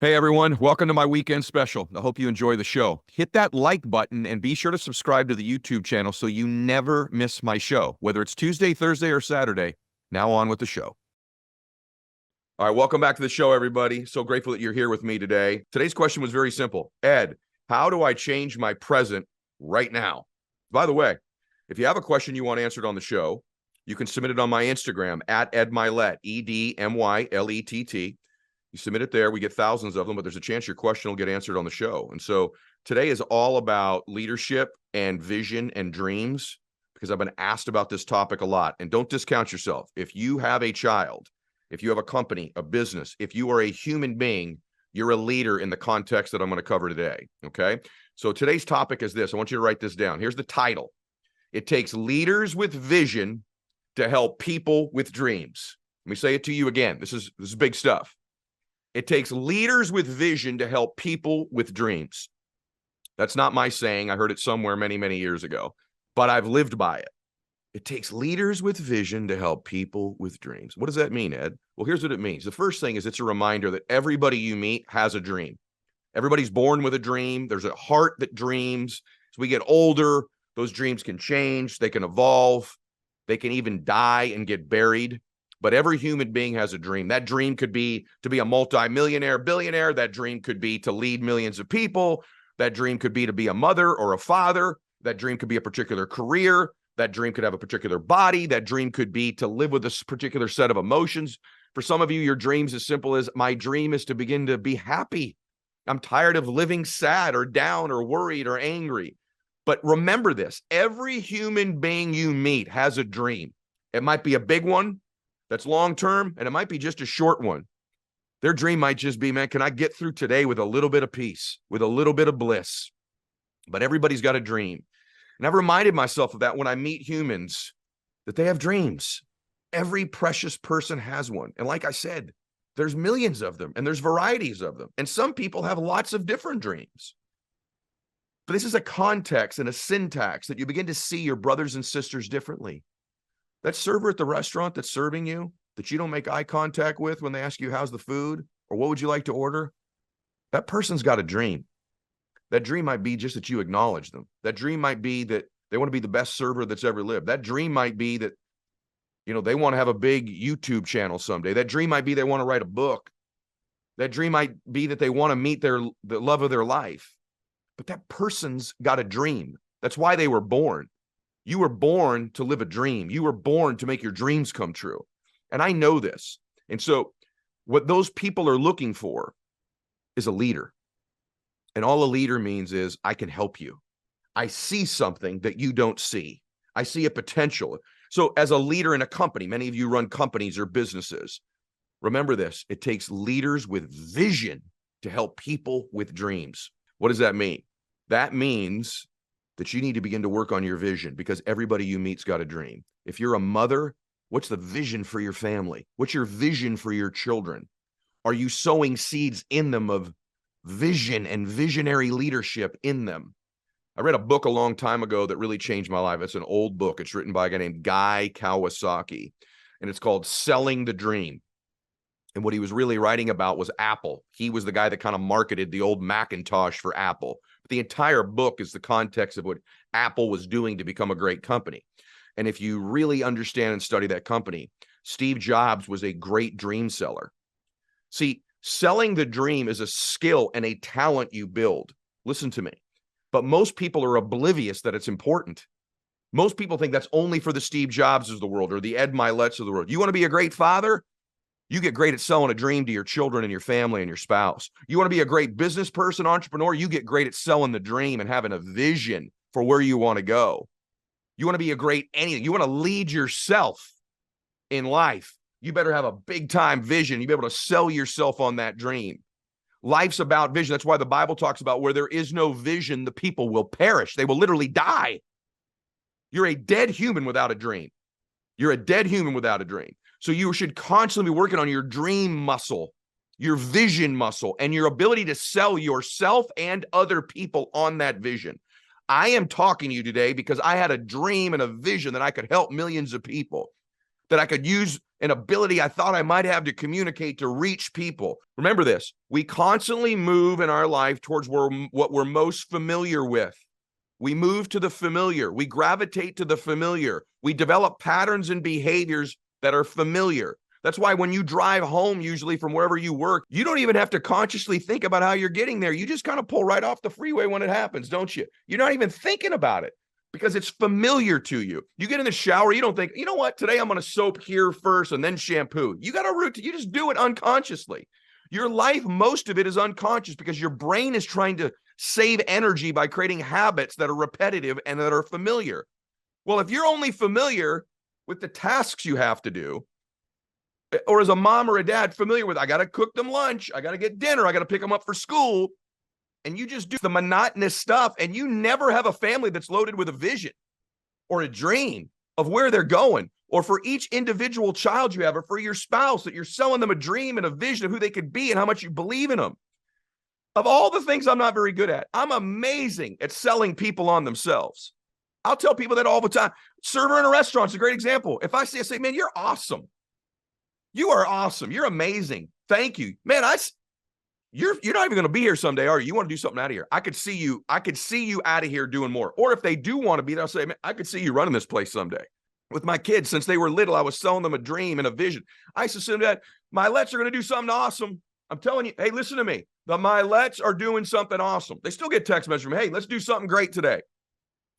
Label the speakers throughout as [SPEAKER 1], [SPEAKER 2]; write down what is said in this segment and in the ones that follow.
[SPEAKER 1] Hey everyone, welcome to my weekend special. I hope you enjoy the show. Hit that like button and be sure to subscribe to the YouTube channel so you never miss my show, whether it's Tuesday, Thursday, or Saturday. Now on with the show. All right, welcome back to the show, everybody. So grateful that you're here with me today. Today's question was very simple. Ed, how do I change my present right now? By the way, if you have a question you want answered on the show, you can submit it on my Instagram at Ed Mylett, EDMYLETT. You submit it there. We get thousands of them, but there's a chance your question will get answered on the show. And so today is all about leadership and vision and dreams, because I've been asked about this topic a lot. And don't discount yourself. If you have a child, if you have a company, a business, if you are a human being, you're a leader in the context that I'm going to cover today. Okay. So today's topic is this. I want you to write this down. Here's the title. It takes leaders with vision to help people with dreams. Let me say it to you again. This is big stuff. It takes leaders with vision to help people with dreams. That's not my saying. I heard it somewhere many, many years ago, but I've lived by it. It takes leaders with vision to help people with dreams. What does that mean, Ed? Well, here's what it means. The first thing is it's a reminder that everybody you meet has a dream. Everybody's born with a dream. There's a heart that dreams. As we get older, those dreams can change. They can evolve. They can even die and get buried. But every human being has a dream. That dream could be to be a multimillionaire, billionaire. That dream could be to lead millions of people. That dream could be to be a mother or a father. That dream could be a particular career. That dream could have a particular body. That dream could be to live with a particular set of emotions. For some of you, your dream's as simple as, my dream is to begin to be happy. I'm tired of living sad or down or worried or angry. But remember this, every human being you meet has a dream. It might be a big one that's long-term, and it might be just a short one. Their dream might just be, man, can I get through today with a little bit of peace, with a little bit of bliss? But everybody's got a dream. And I've reminded myself of that when I meet humans, that they have dreams. Every precious person has one. And like I said, there's millions of them, and there's varieties of them. And some people have lots of different dreams. But this is a context and a syntax that you begin to see your brothers and sisters differently. That server at the restaurant that's serving you, that you don't make eye contact with when they ask you, how's the food? Or what would you like to order? That person's got a dream. That dream might be just that you acknowledge them. That dream might be that they want to be the best server that's ever lived. That dream might be that, they want to have a big YouTube channel someday. That dream might be they want to write a book. That dream might be that they want to meet the love of their life. But that person's got a dream. That's why they were born. You were born to live a dream. You were born to make your dreams come true. And I know this. And so what those people are looking for is a leader. And all a leader means is, I can help you. I see something that you don't see. I see a potential. So as a leader in a company, many of you run companies or businesses. Remember this, it takes leaders with vision to help people with dreams. What does that mean? That means that you need to begin to work on your vision, because everybody you meet's got a dream. If you're a mother, what's the vision for your family? What's your vision for your children? Are you sowing seeds in them of vision and visionary leadership in them? I read a book a long time ago that really changed my life. It's an old book. It's written by a guy named Guy Kawasaki, and it's called Selling the Dream. And what he was really writing about was Apple. He was the guy that kind of marketed the old Macintosh for Apple. But the entire book is the context of what Apple was doing to become a great company. And if you really understand and study that company, Steve Jobs was a great dream seller. See, selling the dream is a skill and a talent you build. Listen to me. But most people are oblivious that it's important. Most people think that's only for the Steve Jobs of the world or the Ed Myletts of the world. You want to be a great father? You get great at selling a dream to your children and your family and your spouse. You want to be a great business person, entrepreneur? You get great at selling the dream and having a vision for where you want to go. You want to be a great anything. You want to lead yourself in life. You better have a big time vision. You be able to sell yourself on that dream. Life's about vision. That's why the Bible talks about where there is no vision, the people will perish. They will literally die. You're a dead human without a dream. You're a dead human without a dream. So you should constantly be working on your dream muscle, your vision muscle, and your ability to sell yourself and other people on that vision. I am talking to you today because I had a dream and a vision that I could help millions of people. that I could use an ability I thought I might have to communicate, to reach people. Remember this, we constantly move in our life towards what we're most familiar with. We move to the familiar. We gravitate to the familiar. We develop patterns and behaviors that are familiar. That's why when you drive home, usually from wherever you work, you don't even have to consciously think about how you're getting there. You just kind of pull right off the freeway when it happens, don't you? You're not even thinking about it because it's familiar to you. You get in the shower, you don't think, you know what, today I'm going to soap here first and then shampoo. You got a routine. You just do it unconsciously. Your life, most of it is unconscious because your brain is trying to save energy by creating habits that are repetitive and that are familiar. Well, if you're only familiar with the tasks you have to do, or as a mom or a dad familiar with, I got to cook them lunch, I got to get dinner, I got to pick them up for school, and you just do the monotonous stuff, and you never have a family that's loaded with a vision or a dream of where they're going, or for each individual child you have, or for your spouse, that you're selling them a dream and a vision of who they could be and how much you believe in them. Of all the things I'm not very good at, I'm amazing at selling people on themselves. I'll tell people that all the time. Server in a restaurant is a great example. If I say, man, you're awesome. You are awesome. You're amazing. Thank you. Man, you're not even going to be here someday, are you? You want to do something out of here. I could see you out of here doing more. Or if they do want to be there, I'll say, man, I could see you running this place someday. With my kids, since they were little, I was selling them a dream and a vision. I used to say that Myletts are going to do something awesome. I'm telling you, hey, listen to me. The Myletts are doing something awesome. They still get text messages from me. Hey, let's do something great today.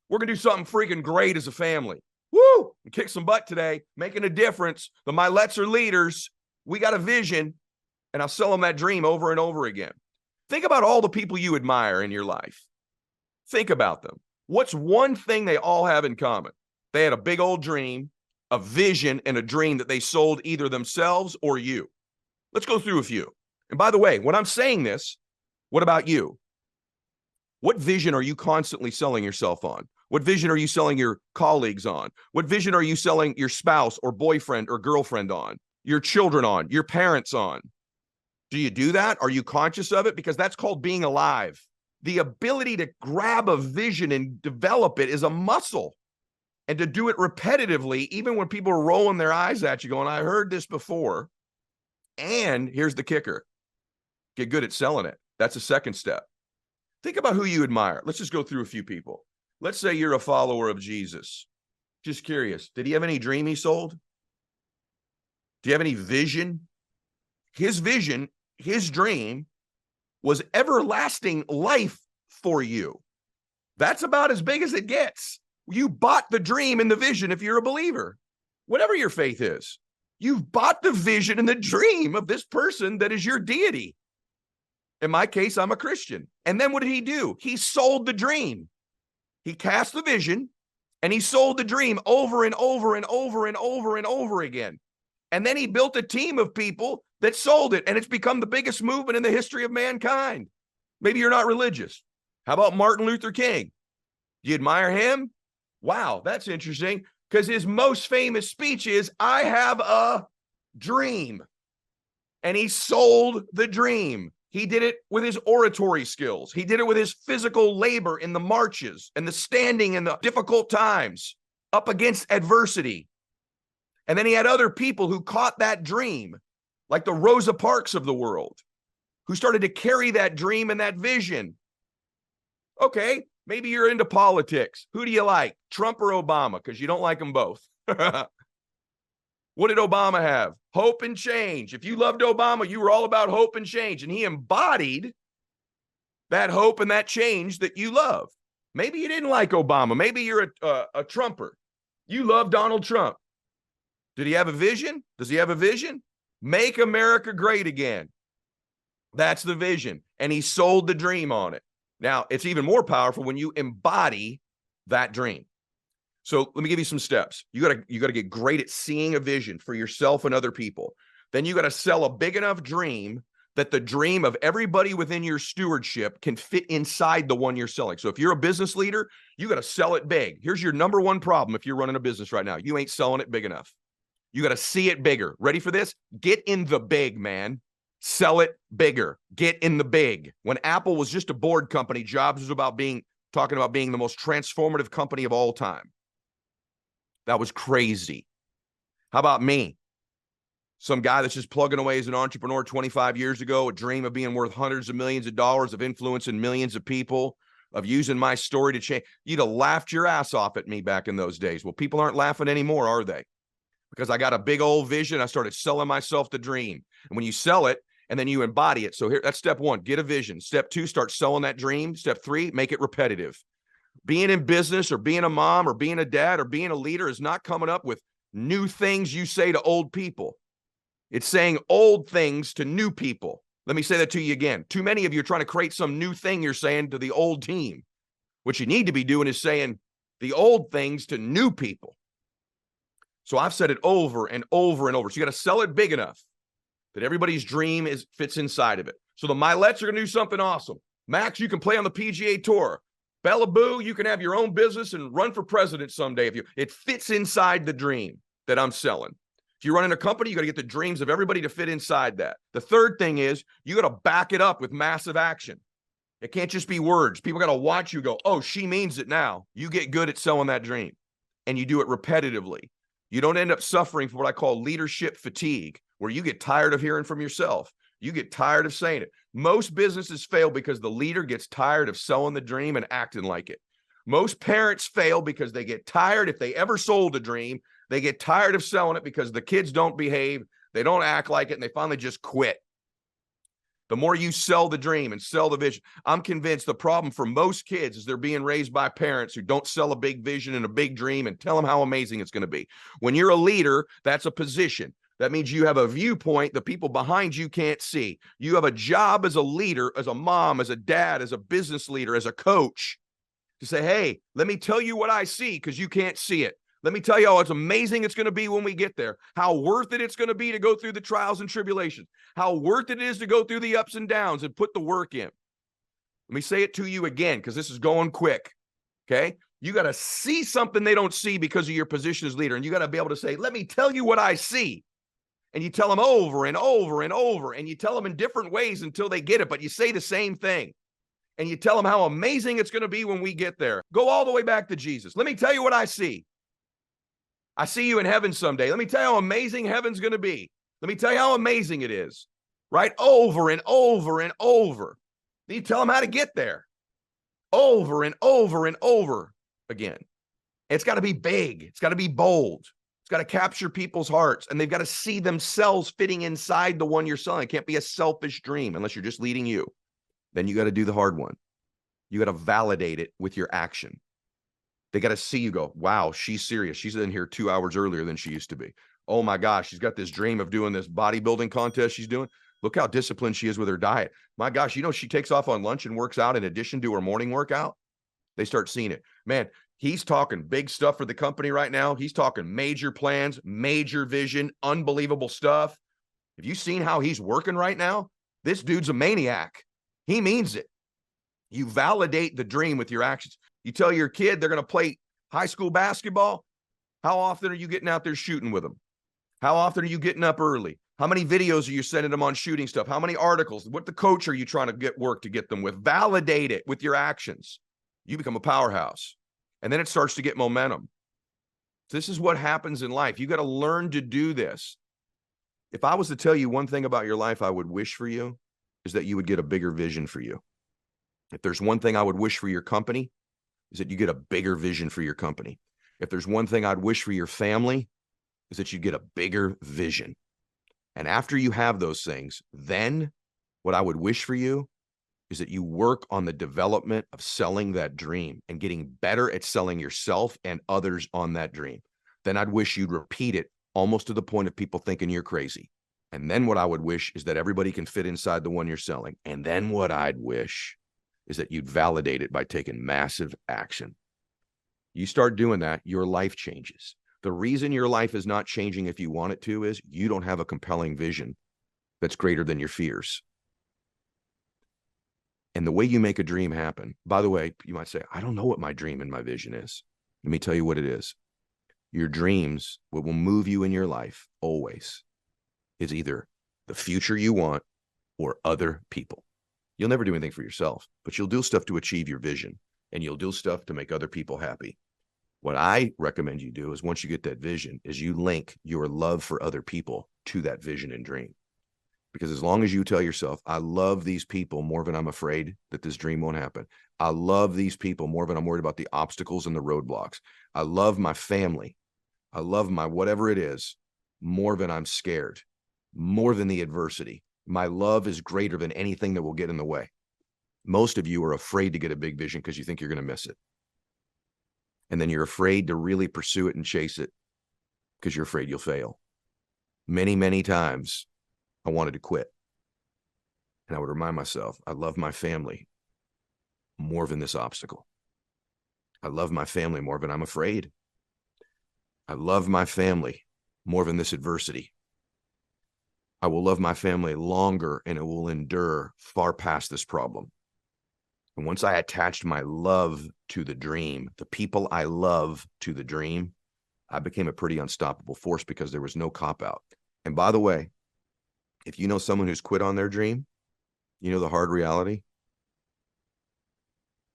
[SPEAKER 1] We're going to do something freaking great as a family. Woo! Kick some butt today, making a difference. The Myletts are leaders. We got a vision, and I'll sell them that dream over and over again. Think about all the people you admire in your life. Think about them. What's one thing they all have in common? They had a big old dream, a vision, and a dream that they sold either themselves or you. Let's go through a few. And by the way, when I'm saying this, what about you? What vision are you constantly selling yourself on? What vision are you selling your colleagues on? What vision are you selling your spouse or boyfriend or girlfriend on? Your children on? Your parents on? Do you do that? Are you conscious of it? Because that's called being alive. The ability to grab a vision and develop it is a muscle. And to do it repetitively, even when people are rolling their eyes at you going, I heard this before. And here's the kicker. Get good at selling it. That's a second step. Think about who you admire. Let's just go through a few people. Let's say you're a follower of Jesus. Just curious. Did he have any dream he sold? Do you have any vision? His vision, his dream was everlasting life for you. That's about as big as it gets. You bought the dream and the vision if you're a believer. Whatever your faith is, you've bought the vision and the dream of this person that is your deity. In my case, I'm a Christian. And then what did he do? He sold the dream. He cast the vision and he sold the dream over and over and over and over and over again. And then he built a team of people that sold it, and it's become the biggest movement in the history of mankind. Maybe you're not religious. How about Martin Luther King? Do you admire him? Wow, that's interesting, because his most famous speech is, I have a dream. And he sold the dream. He did it with his oratory skills. He did it with his physical labor in the marches and the standing in the difficult times up against adversity. And then he had other people who caught that dream, like the Rosa Parks of the world, who started to carry that dream and that vision. Okay, maybe you're into politics. Who do you like, Trump or Obama? Because you don't like them both. What did Obama have? Hope and change. If you loved Obama, you were all about hope and change. And he embodied that hope and that change that you love. Maybe you didn't like Obama. Maybe you're a Trumper. You love Donald Trump. Did he have a vision? Does he have a vision? Make America great again. That's the vision. And he sold the dream on it. Now, it's even more powerful when you embody that dream. So let me give you some steps. You gotta get great at seeing a vision for yourself and other people. Then you got to sell a big enough dream that the dream of everybody within your stewardship can fit inside the one you're selling. So if you're a business leader, you got to sell it big. Here's your number one problem if you're running a business right now. You ain't selling it big enough. You got to see it bigger. Ready for this? Get in the big, man. Sell it bigger. Get in the big. When Apple was just a board company, Jobs was talking about being the most transformative company of all time. That was crazy. How about me? Some guy that's just plugging away as an entrepreneur 25 years ago, a dream of being worth hundreds of millions of dollars, of influencing millions of people, of using my story to change. You'd have laughed your ass off at me back in those days. Well, people aren't laughing anymore, are they? Because I got a big old vision. I started selling myself the dream. And when you sell it and then you embody it. So here, that's step one, get a vision. Step two, start selling that dream. Step three, make it repetitive. Being in business or being a mom or being a dad or being a leader is not coming up with new things you say to old people. It's saying old things to new people. Let me say that to you again. Too many of you are trying to create some new thing you're saying to the old team. What you need to be doing is saying the old things to new people. So I've said it over and over and over. So you got to sell it big enough that everybody's dream fits inside of it. So the Myletts are going to do something awesome. Max, you can play on the PGA Tour. Bella Boo, you can have your own business and run for president someday. It fits inside the dream that I'm selling. If you're running a company, you got to get the dreams of everybody to fit inside that. The third thing is you got to back it up with massive action. It can't just be words. People got to watch you go, oh, she means it now. You get good at selling that dream and you do it repetitively. You don't end up suffering from what I call leadership fatigue, where you get tired of hearing from yourself. You get tired of saying it. Most businesses fail because the leader gets tired of selling the dream and acting like it. Most parents fail because they get tired. If they ever sold a dream, they get tired of selling it because the kids don't behave, they don't act like it, and they finally just quit. The more you sell the dream and sell the vision, I'm convinced the problem for most kids is they're being raised by parents who don't sell a big vision and a big dream and tell them how amazing it's going to be. When you're a leader, that's a position. That means you have a viewpoint the people behind you can't see. You have a job as a leader, as a mom, as a dad, as a business leader, as a coach, to say, hey, let me tell you what I see because you can't see it. Let me tell you how it's amazing it's going to be when we get there, how worth it it's going to be to go through the trials and tribulations, how worth it is to go through the ups and downs and put the work in. Let me say it to you again because this is going quick, okay? You got to see something they don't see because of your position as leader, and you got to be able to say, let me tell you what I see. And you tell them over and over and over, and you tell them in different ways until they get it, but you say the same thing. And you tell them how amazing it's going to be when we get there. Go all the way back to Jesus. Let me tell you what I see. I see you in heaven someday. Let me tell you how amazing heaven's going to be. Let me tell you how amazing it is. Right? Over and over and over. Then you tell them how to get there. Over and over and over again. It's got to be big. It's got to be bold. It's got to capture people's hearts. And they've got to see themselves fitting inside the one you're selling. It can't be a selfish dream unless you're just leading you. Then you got to do the hard one. You got to validate it with your action. They got to see you go, wow, she's serious. She's in here 2 hours earlier than she used to be. Oh my gosh, she's got this dream of doing this bodybuilding contest she's doing. Look how disciplined she is with her diet. My gosh, you know, she takes off on lunch and works out in addition to her morning workout. They start seeing it. Man, he's talking big stuff for the company right now. He's talking major plans, major vision, unbelievable stuff. Have you seen how he's working right now? This dude's a maniac. He means it. You validate the dream with your actions. You tell your kid they're going to play high school basketball. How often are you getting out there shooting with them? How often are you getting up early? How many videos are you sending them on shooting stuff? How many articles? What the coach are you trying to get work to get them with? Validate it with your actions. You become a powerhouse. And then it starts to get momentum. This is what happens in life. You got to learn to do this. If I was to tell you one thing about your life I would wish for you, is that you would get a bigger vision for you. If there's one thing I would wish for your company, is that you get a bigger vision for your company. If there's one thing I'd wish for your family, is that you get a bigger vision. And after you have those things, then what I would wish for you is that you work on the development of selling that dream and getting better at selling yourself and others on that dream. Then I'd wish you'd repeat it almost to the point of people thinking you're crazy. And then what I would wish is that everybody can fit inside the one you're selling. And then what I'd wish is that you'd validate it by taking massive action. You start doing that, your life changes. The reason your life is not changing if you want it to is you don't have a compelling vision that's greater than your fears. And the way you make a dream happen, by the way, you might say, I don't know what my dream and my vision is. Let me tell you what it is. Your dreams, what will move you in your life always, is either the future you want or other people. You'll never do anything for yourself, but you'll do stuff to achieve your vision, and you'll do stuff to make other people happy. What I recommend you do is once you get that vision is you link your love for other people to that vision and dream. Because as long as you tell yourself, I love these people more than I'm afraid that this dream won't happen. I love these people more than I'm worried about the obstacles and the roadblocks. I love my family. I love my whatever it is more than I'm scared, more than the adversity. My love is greater than anything that will get in the way. Most of you are afraid to get a big vision because you think you're going to miss it. And then you're afraid to really pursue it and chase it because you're afraid you'll fail. Many, many times I wanted to quit. And I would remind myself, I love my family more than this obstacle. I love my family more than I'm afraid. I love my family more than this adversity. I will love my family longer and it will endure far past this problem. And once I attached my love to the dream, the people I love to the dream, I became a pretty unstoppable force because there was no cop-out. And by the way, if you know someone who's quit on their dream, you know the hard reality?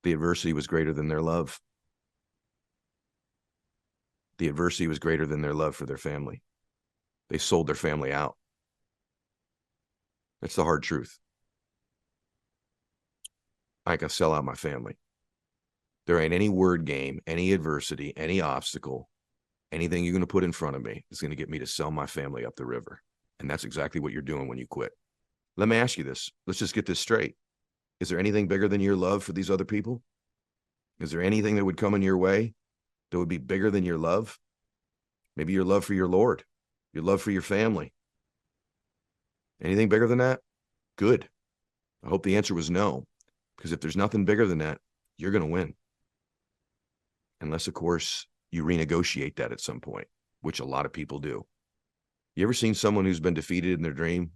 [SPEAKER 1] The adversity was greater than their love. The adversity was greater than their love for their family. They sold their family out. That's the hard truth. I can sell out my family. There ain't any word game, any adversity, any obstacle, anything you're going to put in front of me is going to get me to sell my family up the river. And that's exactly what you're doing when you quit. Let me ask you this. Let's just get this straight. Is there anything bigger than your love for these other people? Is there anything that would come in your way that would be bigger than your love? Maybe your love for your Lord, your love for your family. Anything bigger than that? Good. I hope the answer was no, because if there's nothing bigger than that, you're going to win. Unless, of course, you renegotiate that at some point, which a lot of people do. You ever seen someone who's been defeated in their dream?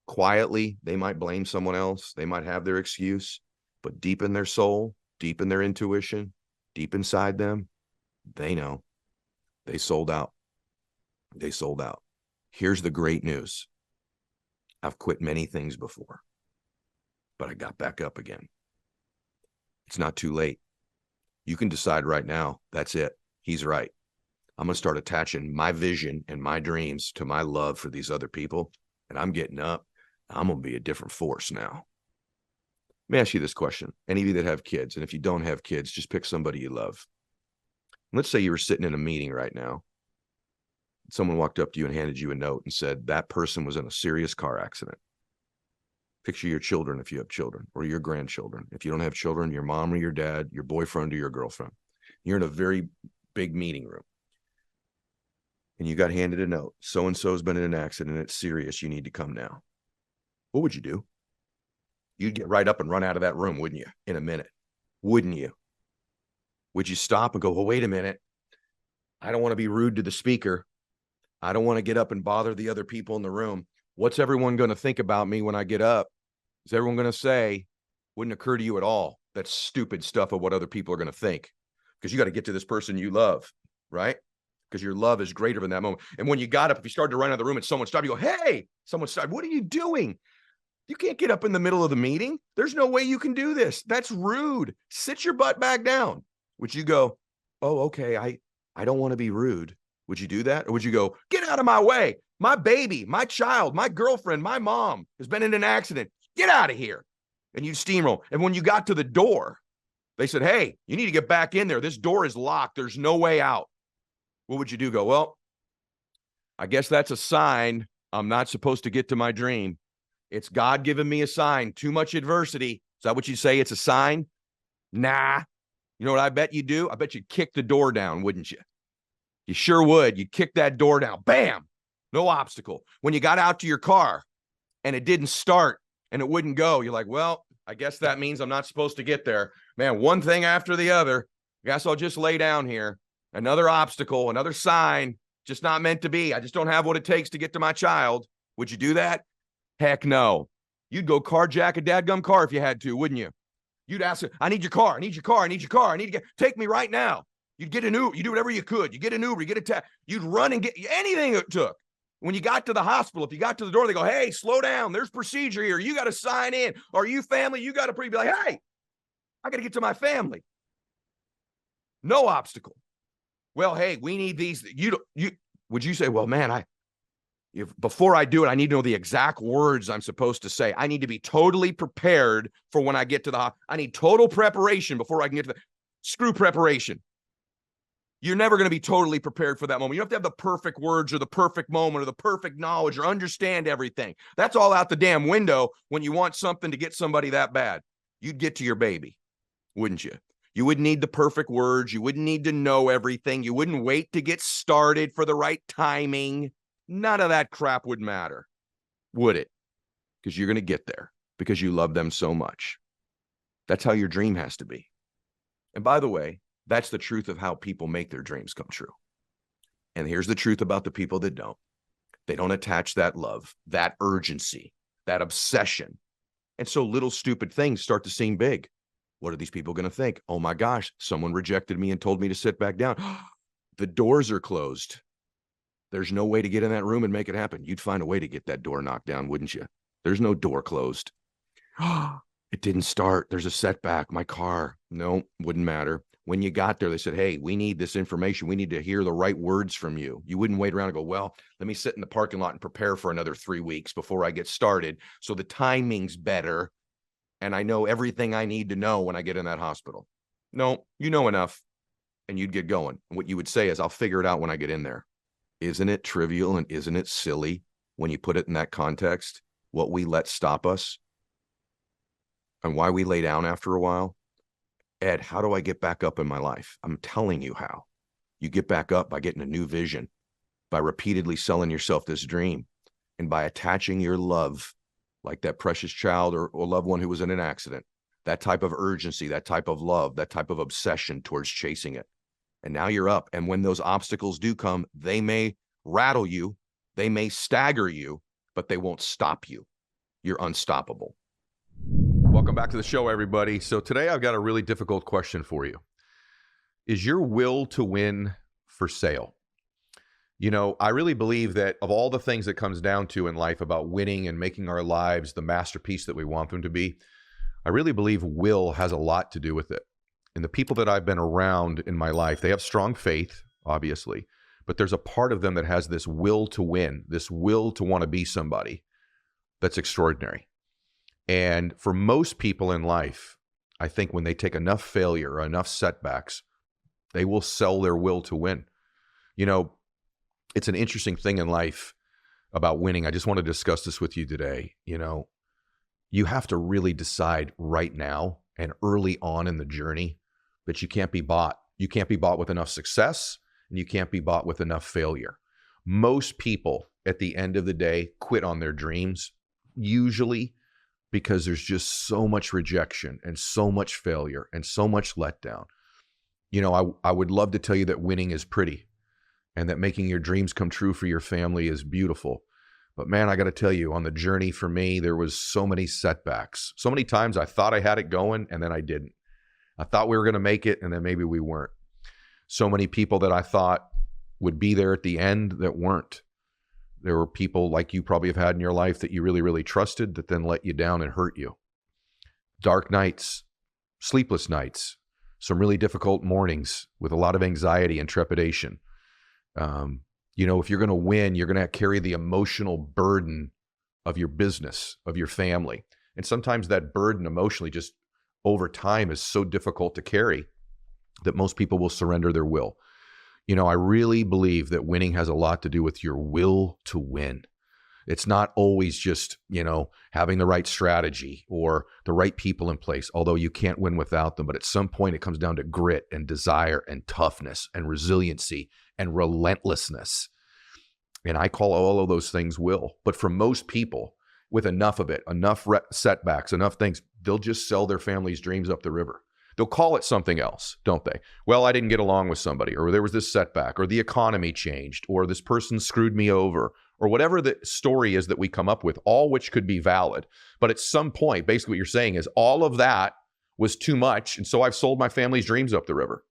[SPEAKER 1] Quietly, they might blame someone else. They might have their excuse, but deep in their soul, deep in their intuition, deep inside them, they know they sold out. They sold out. Here's the great news. I've quit many things before, but I got back up again. It's not too late. You can decide right now, that's it. He's right. I'm going to start attaching my vision and my dreams to my love for these other people, and I'm getting up. I'm going to be a different force now. Let me ask you this question. Any of you that have kids, and if you don't have kids, just pick somebody you love. Let's say you were sitting in a meeting right now. Someone walked up to you and handed you a note and said that person was in a serious car accident. Picture your children if you have children, or your grandchildren. If you don't have children, your mom or your dad, your boyfriend or your girlfriend. You're in a very big meeting room. And you got handed a note. So-and-so's been in an accident. It's serious. You need to come now. What would you do? You'd get right up and run out of that room, wouldn't you? In a minute. Wouldn't you? Would you stop and go, well, wait a minute. I don't want to be rude to the speaker. I don't want to get up and bother the other people in the room. What's everyone going to think about me when I get up? Is everyone going to say, wouldn't occur to you at all, that stupid stuff of what other people are going to think? Because you got to get to this person you love, right? Because your love is greater than that moment. And when you got up, if you started to run out of the room and someone stopped, you go, hey, someone stopped. What are you doing? You can't get up in the middle of the meeting. There's no way you can do this. That's rude. Sit your butt back down. Would you go, oh, okay, I don't want to be rude. Would you do that? Or would you go, get out of my way? My baby, my child, my girlfriend, my mom has been in an accident. Get out of here. And you steamroll. And when you got to the door, they said, hey, you need to get back in there. This door is locked. There's no way out. What would you do? Go, well, I guess that's a sign I'm not supposed to get to my dream. It's God giving me a sign. Too much adversity. Is that what you say? It's a sign? Nah. You know what I bet you do? I bet you'd kick the door down, wouldn't you? You sure would. You'd kick that door down. Bam. No obstacle. When you got out to your car and it didn't start and it wouldn't go, you're like, well, I guess that means I'm not supposed to get there. Man, one thing after the other. I guess I'll just lay down here. Another obstacle, another sign, just not meant to be. I just don't have what it takes to get to my child. Would you do that? Heck no. You'd go carjack a dadgum car if you had to, wouldn't you? You'd ask, I need your car. I need your car. I need your car. I need to take me right now. You'd get an Uber. You do whatever you could. You get an Uber. You get a taxi. You'd run and get anything it took. When you got to the hospital, if you got to the door, they go, hey, slow down. There's procedure here. You got to sign in. Are you family? You got to be like, hey, I got to get to my family. No obstacle. well, hey, we need these. Would you say, well, man, before I do it, I need to know the exact words I'm supposed to say. I need to be totally prepared for when I get to the hospital. I need total preparation before I can get to screw preparation. You're never going to be totally prepared for that moment. You don't have to have the perfect words or the perfect moment or the perfect knowledge or understand everything. That's all out the damn window when you want something to get somebody that bad. You'd get to your baby, wouldn't you? You wouldn't need the perfect words. You wouldn't need to know everything. You wouldn't wait to get started for the right timing. None of that crap would matter, would it? Because you're going to get there because you love them so much. That's how your dream has to be. And by the way, that's the truth of how people make their dreams come true. And here's the truth about the people that don't. They don't attach that love, that urgency, that obsession. And so little stupid things start to seem big. What are these people going to think? Oh my gosh, someone rejected me and told me to sit back down. The doors are closed. There's no way to get in that room and make it happen. You'd find a way to get that door knocked down, wouldn't you? There's no door closed. It didn't start. There's a setback. My car. No, wouldn't matter. When you got there, they said, hey, we need this information. We need to hear the right words from you. You wouldn't wait around and go, well, let me sit in the parking lot and prepare for another 3 weeks before I get started. So the timing's better. And I know everything I need to know when I get in that hospital. No, you know enough. And you'd get going. And what you would say is, I'll figure it out when I get in there. Isn't it trivial and isn't it silly when you put it in that context, what we let stop us and why we lay down after a while? Ed, how do I get back up in my life? I'm telling you how. You get back up by getting a new vision, by repeatedly selling yourself this dream, and by attaching your love, like that precious child or loved one who was in an accident, that type of urgency, that type of love, that type of obsession towards chasing it. And now you're up. And when those obstacles do come, they may rattle you, they may stagger you, but they won't stop you. You're unstoppable. Welcome back to the show, everybody. So today I've got a really difficult question for you. Is your will to win for sale? You know, I really believe that of all the things that comes down to in life about winning and making our lives the masterpiece that we want them to be, I really believe will has a lot to do with it. And the people that I've been around in my life, they have strong faith, obviously, but there's a part of them that has this will to win, this will to want to be somebody that's extraordinary. And for most people in life, I think when they take enough failure or enough setbacks, they will sell their will to win. You know, it's an interesting thing in life about winning. I just want to discuss this with you today. You know, you have to really decide right now and early on in the journey that you can't be bought. You can't be bought with enough success, and you can't be bought with enough failure. Most people at the end of the day quit on their dreams, usually because there's just so much rejection and so much failure and so much letdown. You know, I would love to tell you that winning is pretty and that making your dreams come true for your family is beautiful. But man, I got to tell you, on the journey for me, there was so many setbacks. So many times I thought I had it going and then I didn't. I thought we were going to make it and then maybe we weren't. So many people that I thought would be there at the end that weren't. There were people like you probably have had in your life that you really, really trusted that then let you down and hurt you. Dark nights, sleepless nights, some really difficult mornings with a lot of anxiety and trepidation. You know, if you're going to win, you're going to carry the emotional burden of your business, of your family. And sometimes that burden emotionally just over time is so difficult to carry that most people will surrender their will. You know, I really believe that winning has a lot to do with your will to win. It's not always just, you know, having the right strategy or the right people in place, although you can't win without them. But at some point, it comes down to grit and desire and toughness and resiliency and relentlessness. And I call all of those things will. But for most people, with enough of it, enough setbacks, enough things, they'll just sell their family's dreams up the river. They'll call it something else, don't they? Well, I didn't get along with somebody, or there was this setback, or the economy changed, or this person screwed me over, or whatever the story is that we come up with, all which could be valid. But at some point, basically what you're saying is all of that was too much, and so I've sold my family's dreams up the river.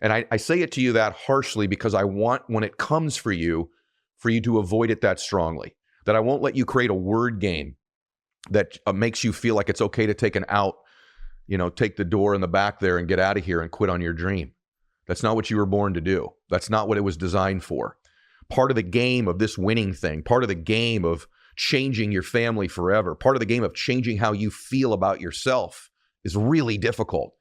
[SPEAKER 1] And I say it to you that harshly because I want, when it comes for you to avoid it that strongly, that I won't let you create a word game that makes you feel like it's okay to take an out, you know, take the door in the back there and get out of here and quit on your dream. That's not what you were born to do. That's not what it was designed for. Part of the game of this winning thing, part of the game of changing your family forever, part of the game of changing how you feel about yourself is really difficult.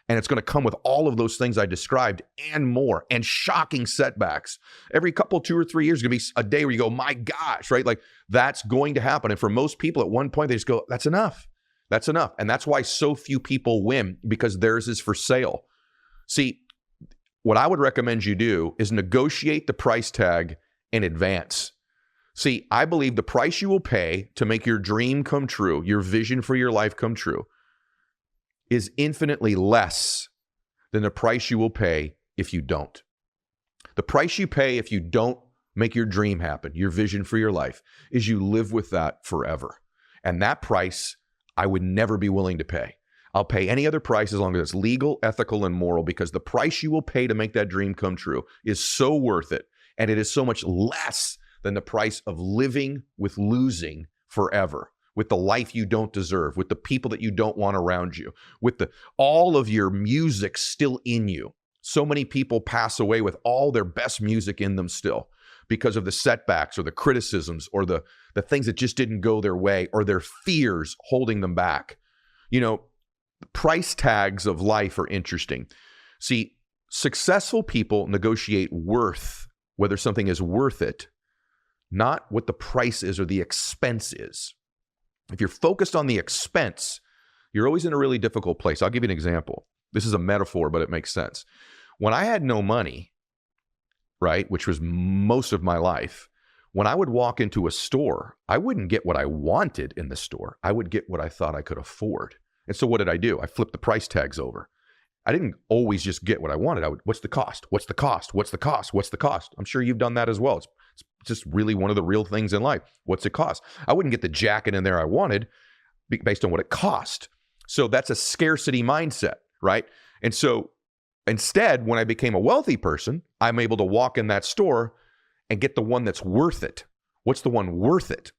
[SPEAKER 1] And it's going to come with all of those things I described and more, and shocking setbacks. Every couple, 2 or 3 years, is going to be a day where you go, my gosh, right? Like that's going to happen. And for most people at one point, they just go, that's enough. That's enough. And that's why so few people win, because theirs is for sale. See, what I would recommend you do is negotiate the price tag in advance. See, I believe the price you will pay to make your dream come true, your vision for your life come true, is infinitely less than the price you will pay if you don't. The price you pay if you don't make your dream happen, your vision for your life, is you live with that forever. And that price I would never be willing to pay. I'll pay any other price as long as it's legal, ethical, and moral, because the price you will pay to make that dream come true is so worth it. And it is so much less than the price of living with losing forever, with the life you don't deserve, with the people that you don't want around you, with all of your music still in you. So many people pass away with all their best music in them still because of the setbacks or the criticisms or the things that just didn't go their way, or their fears holding them back. You know, price tags of life are interesting. See, successful people negotiate worth, whether something is worth it, not what the price is or the expense is. If you're focused on the expense, you're always in a really difficult place. I'll give you an example. This is a metaphor, but it makes sense. When I had no money, right, which was most of my life, when I would walk into a store, I wouldn't get what I wanted in the store. I would get what I thought I could afford. And so what did I do? I flipped the price tags over. I didn't always just get what I wanted. What's the cost? What's the cost? What's the cost? What's the cost? I'm sure you've done that as well. It's just really one of the real things in life. What's it cost? I wouldn't get the jacket in there I wanted based on what it cost. So that's a scarcity mindset, right? And so instead, when I became a wealthy person, I'm able to walk in that store and get the one that's worth it. What's the one worth it?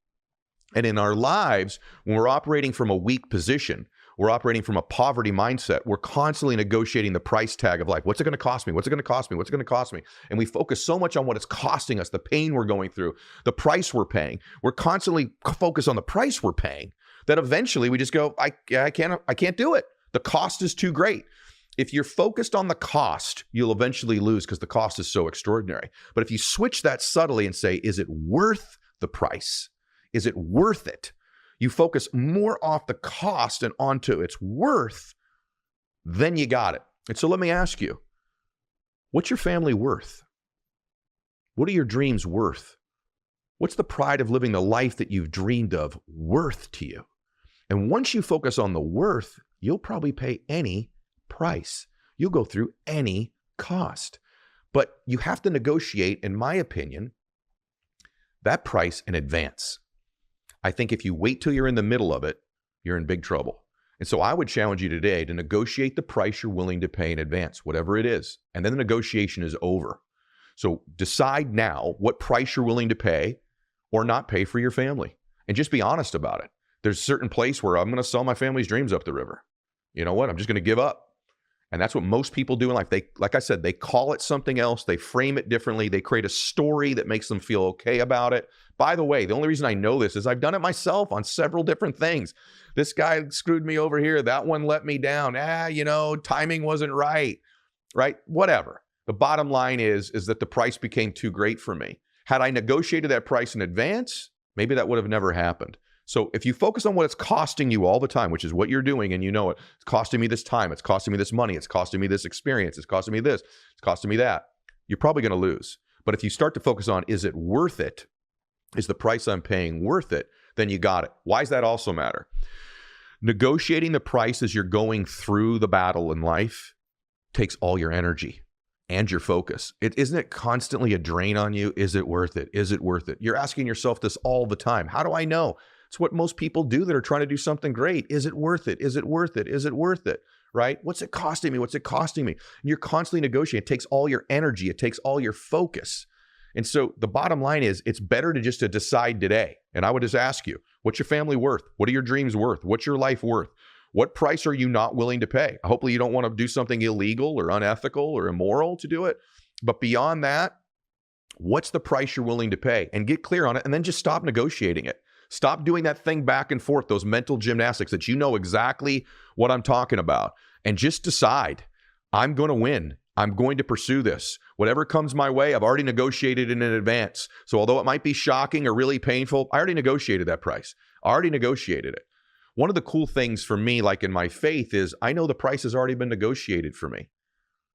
[SPEAKER 1] And in our lives, when we're operating from a weak position, we're operating from a poverty mindset, we're constantly negotiating the price tag of life. What's it going to cost me? What's it going to cost me? What's it going to cost me? And we focus so much on what it's costing us, the pain we're going through, the price we're paying. We're constantly focused on the price we're paying that eventually we just go, I can't do it. The cost is too great. If you're focused on the cost, you'll eventually lose because the cost is so extraordinary. But if you switch that subtly and say, is it worth the price? Is it worth it? You focus more off the cost and onto its worth, then you got it. And so let me ask you, what's your family worth? What are your dreams worth? What's the pride of living the life that you've dreamed of worth to you? And once you focus on the worth, you'll probably pay any price. You'll go through any cost. But you have to negotiate, in my opinion, that price in advance. I think if you wait till you're in the middle of it, you're in big trouble. And so I would challenge you today to negotiate the price you're willing to pay in advance, whatever it is. And then the negotiation is over. So decide now what price you're willing to pay or not pay for your family. And just be honest about it. There's a certain place where I'm going to sell my family's dreams up the river. You know what? I'm just going to give up. And that's what most people do in life. They, like I said, they call it something else. They frame it differently. They create a story that makes them feel okay about it. By the way, the only reason I know this is I've done it myself on several different things. This guy screwed me over here. That one let me down. Timing wasn't right, right? Whatever. The bottom line is that the price became too great for me. Had I negotiated that price in advance, maybe that would have never happened. So if you focus on what it's costing you all the time, which is what you're doing, and you know it, it's costing me this time, it's costing me this money, it's costing me this experience, it's costing me this, it's costing me that, you're probably going to lose. But if you start to focus on, is it worth it? Is the price I'm paying worth it? Then you got it. Why does that also matter? Negotiating the price as you're going through the battle in life takes all your energy and your focus. Isn't it constantly a drain on you? Is it worth it? Is it worth it? You're asking yourself this all the time. How do I know? It's what most people do that are trying to do something great. Is it worth it? Is it worth it? Is it worth it? Right? What's it costing me? What's it costing me? And you're constantly negotiating. It takes all your energy. It takes all your focus. And so the bottom line is it's better to decide today. And I would just ask you, what's your family worth? What are your dreams worth? What's your life worth? What price are you not willing to pay? Hopefully you don't want to do something illegal or unethical or immoral to do it. But beyond that, what's the price you're willing to pay? And get clear on it, and then just stop negotiating it. Stop doing that thing back and forth, those mental gymnastics that you know exactly what I'm talking about. And just decide, I'm going to win. I'm going to pursue this. Whatever comes my way, I've already negotiated in advance. So although it might be shocking or really painful, I already negotiated that price. I already negotiated it. One of the cool things for me, like in my faith, is I know the price has already been negotiated for me,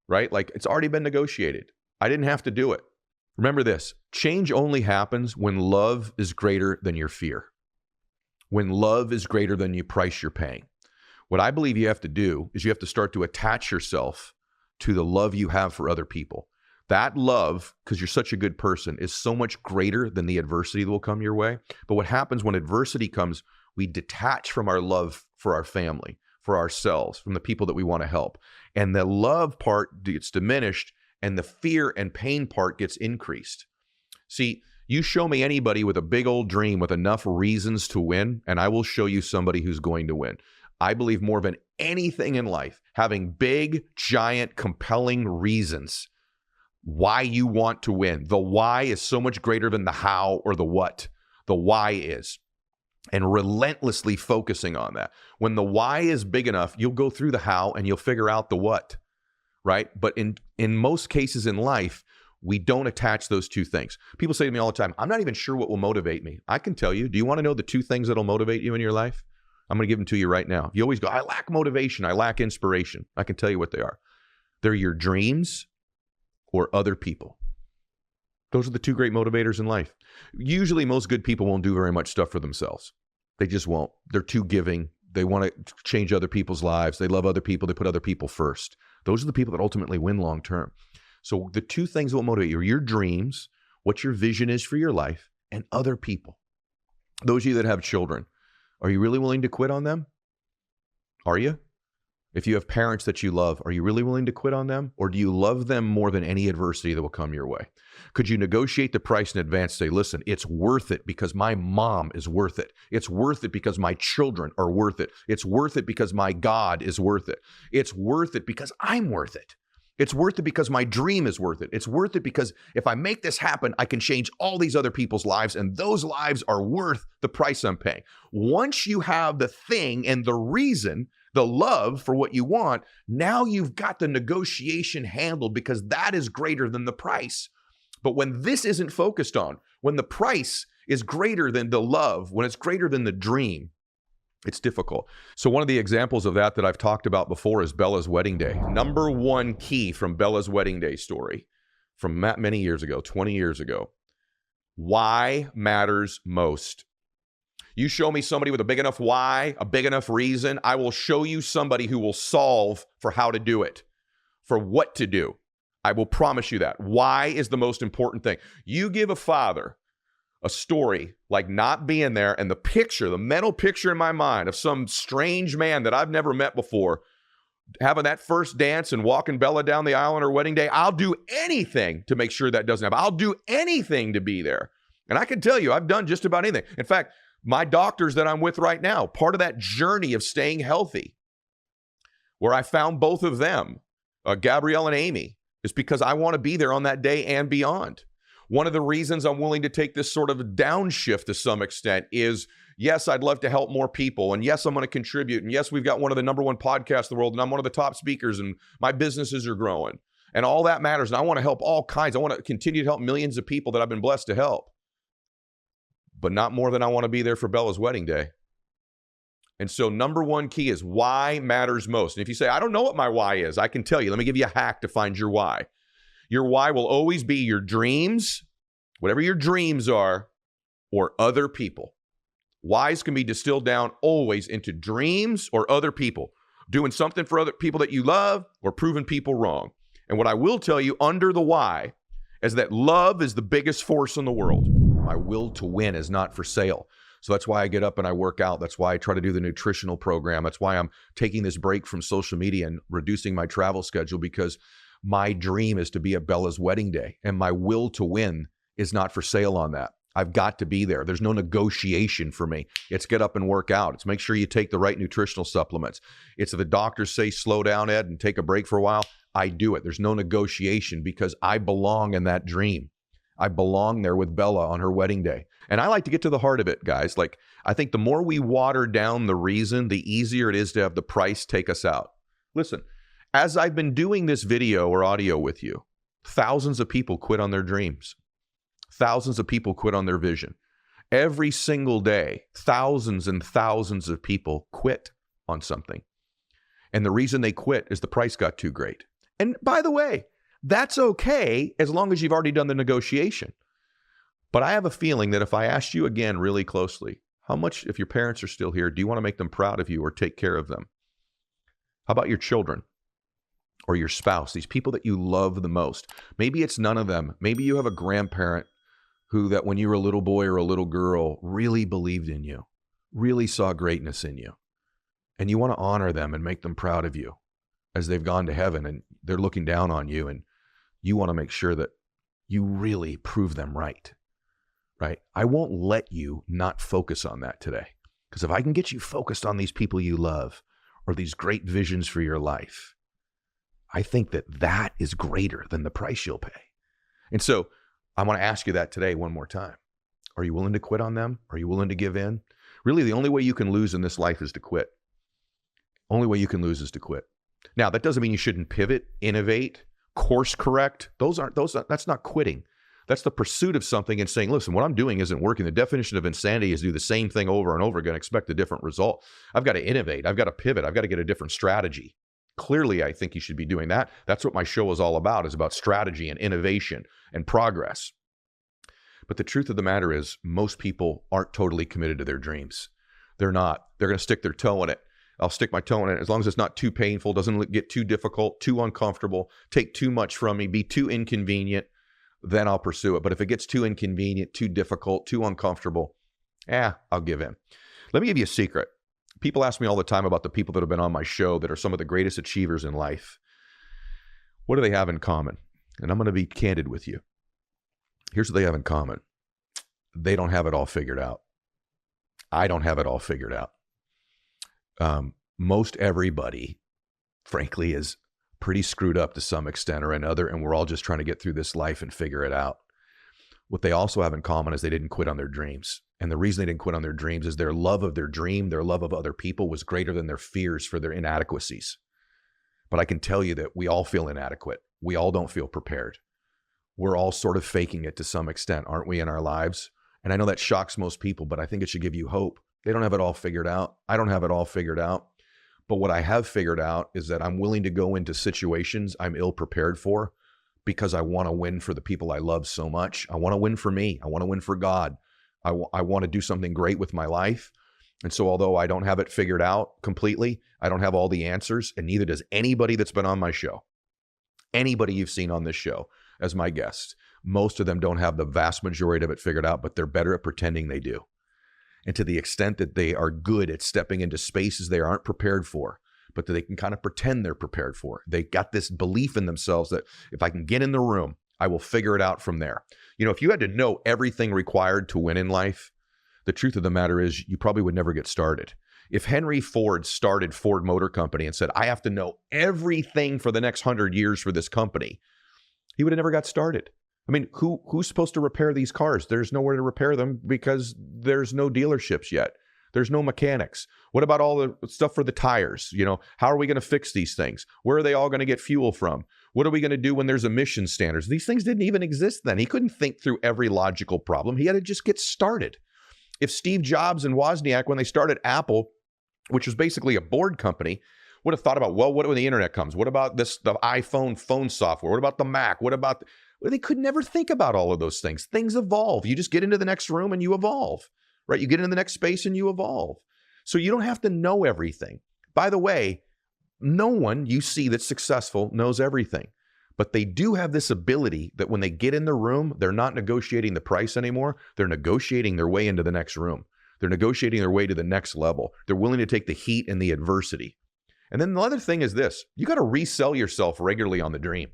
[SPEAKER 1] right? Like it's already been negotiated. I didn't have to do it. Remember this, change only happens when love is greater than your fear. When love is greater than the price you're paying. What I believe you have to do is you have to start to attach yourself to the love you have for other people. That love, because you're such a good person, is so much greater than the adversity that will come your way. But what happens when adversity comes, we detach from our love for our family, for ourselves, from the people that we want to help. And the love part gets diminished and the fear and pain part gets increased. See, you show me anybody with a big old dream with enough reasons to win, and I will show you somebody who's going to win. I believe more than anything in life, having big, giant, compelling reasons why you want to win. The why is so much greater than the how or the what. The why is. And relentlessly focusing on that. When the why is big enough, you'll go through the how and you'll figure out the what, right? But in most cases in life, we don't attach those two things. People say to me all the time, I'm not even sure what will motivate me. I can tell you. Do you want to know the two things that'll motivate you in your life? I'm going to give them to you right now. You always go, I lack motivation. I lack inspiration. I can tell you what they are. They're your dreams or other people. Those are the two great motivators in life. Usually most good people won't do very much stuff for themselves. They just won't. They're too giving. They want to change other people's lives. They love other people. They put other people first. Those are the people that ultimately win long term. So the two things that will motivate you are your dreams, what your vision is for your life, and other people. Those of you that have children, are you really willing to quit on them? Are you? If you have parents that you love, are you really willing to quit on them? Or do you love them more than any adversity that will come your way? Could you negotiate the price in advance? Say, listen, it's worth it because my mom is worth it. It's worth it because my children are worth it. It's worth it because my God is worth it. It's worth it because I'm worth it. It's worth it because my dream is worth it. It's worth it because if I make this happen, I can change all these other people's lives, and those lives are worth the price I'm paying. Once you have the thing and the reason, the love for what you want, now you've got the negotiation handled because that is greater than the price. But when this isn't focused on, when the price is greater than the love, when it's greater than the dream, it's difficult. So one of the examples of that I've talked about before is Bella's wedding day. Number one key from Bella's wedding day story from many years ago, 20 years ago. Why matters most. You show me somebody with a big enough why, a big enough reason, I will show you somebody who will solve for how to do it, for what to do. I will promise you that. Why is the most important thing. You give a father a story like not being there and the picture, the mental picture in my mind of some strange man that I've never met before having that first dance and walking Bella down the aisle on her wedding day. I'll do anything to make sure that doesn't happen. I'll do anything to be there. And I can tell you, I've done just about anything. In fact, my doctors that I'm with right now, part of that journey of staying healthy, where I found both of them, Gabrielle and Amy, is because I want to be there on that day and beyond. One of the reasons I'm willing to take this sort of downshift to some extent is, yes, I'd love to help more people. And yes, I'm going to contribute. And yes, we've got one of the number one podcasts in the world. And I'm one of the top speakers and my businesses are growing. And all that matters. And I want to help all kinds. I want to continue to help millions of people that I've been blessed to help. But not more than I want to be there for Bella's wedding day. And so number one key is why matters most. And if you say, I don't know what my why is, I can tell you. Let me give you a hack to find your why. Your why will always be your dreams, whatever your dreams are, or other people. Whys can be distilled down always into dreams or other people. Doing something for other people that you love or proving people wrong. And what I will tell you under the why is that love is the biggest force in the world. My will to win is not for sale. So that's why I get up and I work out. That's why I try to do the nutritional program. That's why I'm taking this break from social media and reducing my travel schedule, because my dream is to be at Bella's wedding day, and my will to win is not for sale on that. I've got to be there. There's no negotiation for me. It's get up and work out. It's make sure you take the right nutritional supplements. It's if the doctors say, slow down, Ed, and take a break for a while, I do it. There's no negotiation because I belong in that dream. I belong there with Bella on her wedding day. And I like to get to the heart of it, guys. Like, I think the more we water down the reason, the easier it is to have the price take us out. Listen, as I've been doing this video or audio with you, thousands of people quit on their dreams. Thousands of people quit on their vision. Every single day, thousands and thousands of people quit on something. And the reason they quit is the price got too great. And by the way, that's okay as long as you've already done the negotiation. But I have a feeling that if I asked you again really closely, how much, if your parents are still here, do you want to make them proud of you or take care of them? How about your children or your spouse, these people that you love the most? Maybe it's none of them. Maybe you have a grandparent who that when you were a little boy or a little girl really believed in you, really saw greatness in you. And you want to honor them and make them proud of you as they've gone to heaven and they're looking down on you, and you want to make sure that you really prove them right, right? I won't let you not focus on that today, because if I can get you focused on these people you love or these great visions for your life, I think that that is greater than the price you'll pay. And so I want to ask you that today one more time. Are you willing to quit on them? Are you willing to give in? Really, the only way you can lose in this life is to quit. Only way you can lose is to quit. Now, that doesn't mean you shouldn't pivot, innovate, course correct. That's not quitting. That's the pursuit of something and saying, listen, what I'm doing isn't working. The definition of insanity is do the same thing over and over again, expect a different result. I've got to innovate. I've got to pivot. I've got to get a different strategy. Clearly, I think you should be doing that. That's what my show is all about, is about strategy and innovation and progress. But the truth of the matter is most people aren't totally committed to their dreams. They're not. They're going to stick their toe in it. I'll stick my toe in it as long as it's not too painful, doesn't get too difficult, too uncomfortable, take too much from me, be too inconvenient, then I'll pursue it. But if it gets too inconvenient, too difficult, too uncomfortable, I'll give in. Let me give you a secret. People ask me all the time about the people that have been on my show that are some of the greatest achievers in life. What do they have in common? And I'm going to be candid with you. Here's what they have in common. They don't have it all figured out. I don't have it all figured out. Most everybody, frankly, is pretty screwed up to some extent or another, and we're all just trying to get through this life and figure it out. What they also have in common is they didn't quit on their dreams. And the reason they didn't quit on their dreams is their love of their dream, their love of other people was greater than their fears for their inadequacies. But I can tell you that we all feel inadequate. We all don't feel prepared. We're all sort of faking it to some extent, aren't we, in our lives? And I know that shocks most people, but I think it should give you hope. They don't have it all figured out. I don't have it all figured out. But what I have figured out is that I'm willing to go into situations I'm ill prepared for because I want to win for the people I love so much. I want to win for me. I want to win for God. I want to do something great with my life. And so although I don't have it figured out completely, I don't have all the answers, and neither does anybody that's been on my show. Anybody you've seen on this show as my guest. Most of them don't have the vast majority of it figured out, but they're better at pretending they do. And to the extent that they are good at stepping into spaces they aren't prepared for, but that they can kind of pretend they're prepared for. They got this belief in themselves that if I can get in the room, I will figure it out from there. You know, if you had to know everything required to win in life, the truth of the matter is you probably would never get started. If Henry Ford started Ford Motor Company and said, I have to know everything for the next 100 years for this company, he would have never got started. I mean, who's supposed to repair these cars? There's nowhere to repair them because there's no dealerships yet. There's no mechanics. What about all the stuff for the tires? You know, how are we going to fix these things? Where are they all going to get fuel from? What are we going to do when there's emission standards? These things didn't even exist then. He couldn't think through every logical problem. He had to just get started. If Steve Jobs and Wozniak, when they started Apple, which was basically a board company, would have thought about, well, what when the internet comes? What about the iPhone phone software? What about the Mac? What about... Well, they could never think about all of those things. Things evolve. You just get into the next room and you evolve, right? You get into the next space and you evolve. So you don't have to know everything. By the way, no one you see that's successful knows everything, but they do have this ability that when they get in the room, they're not negotiating the price anymore. They're negotiating their way into the next room. They're negotiating their way to the next level. They're willing to take the heat and the adversity. And then the other thing is this, you got to resell yourself regularly on the dream.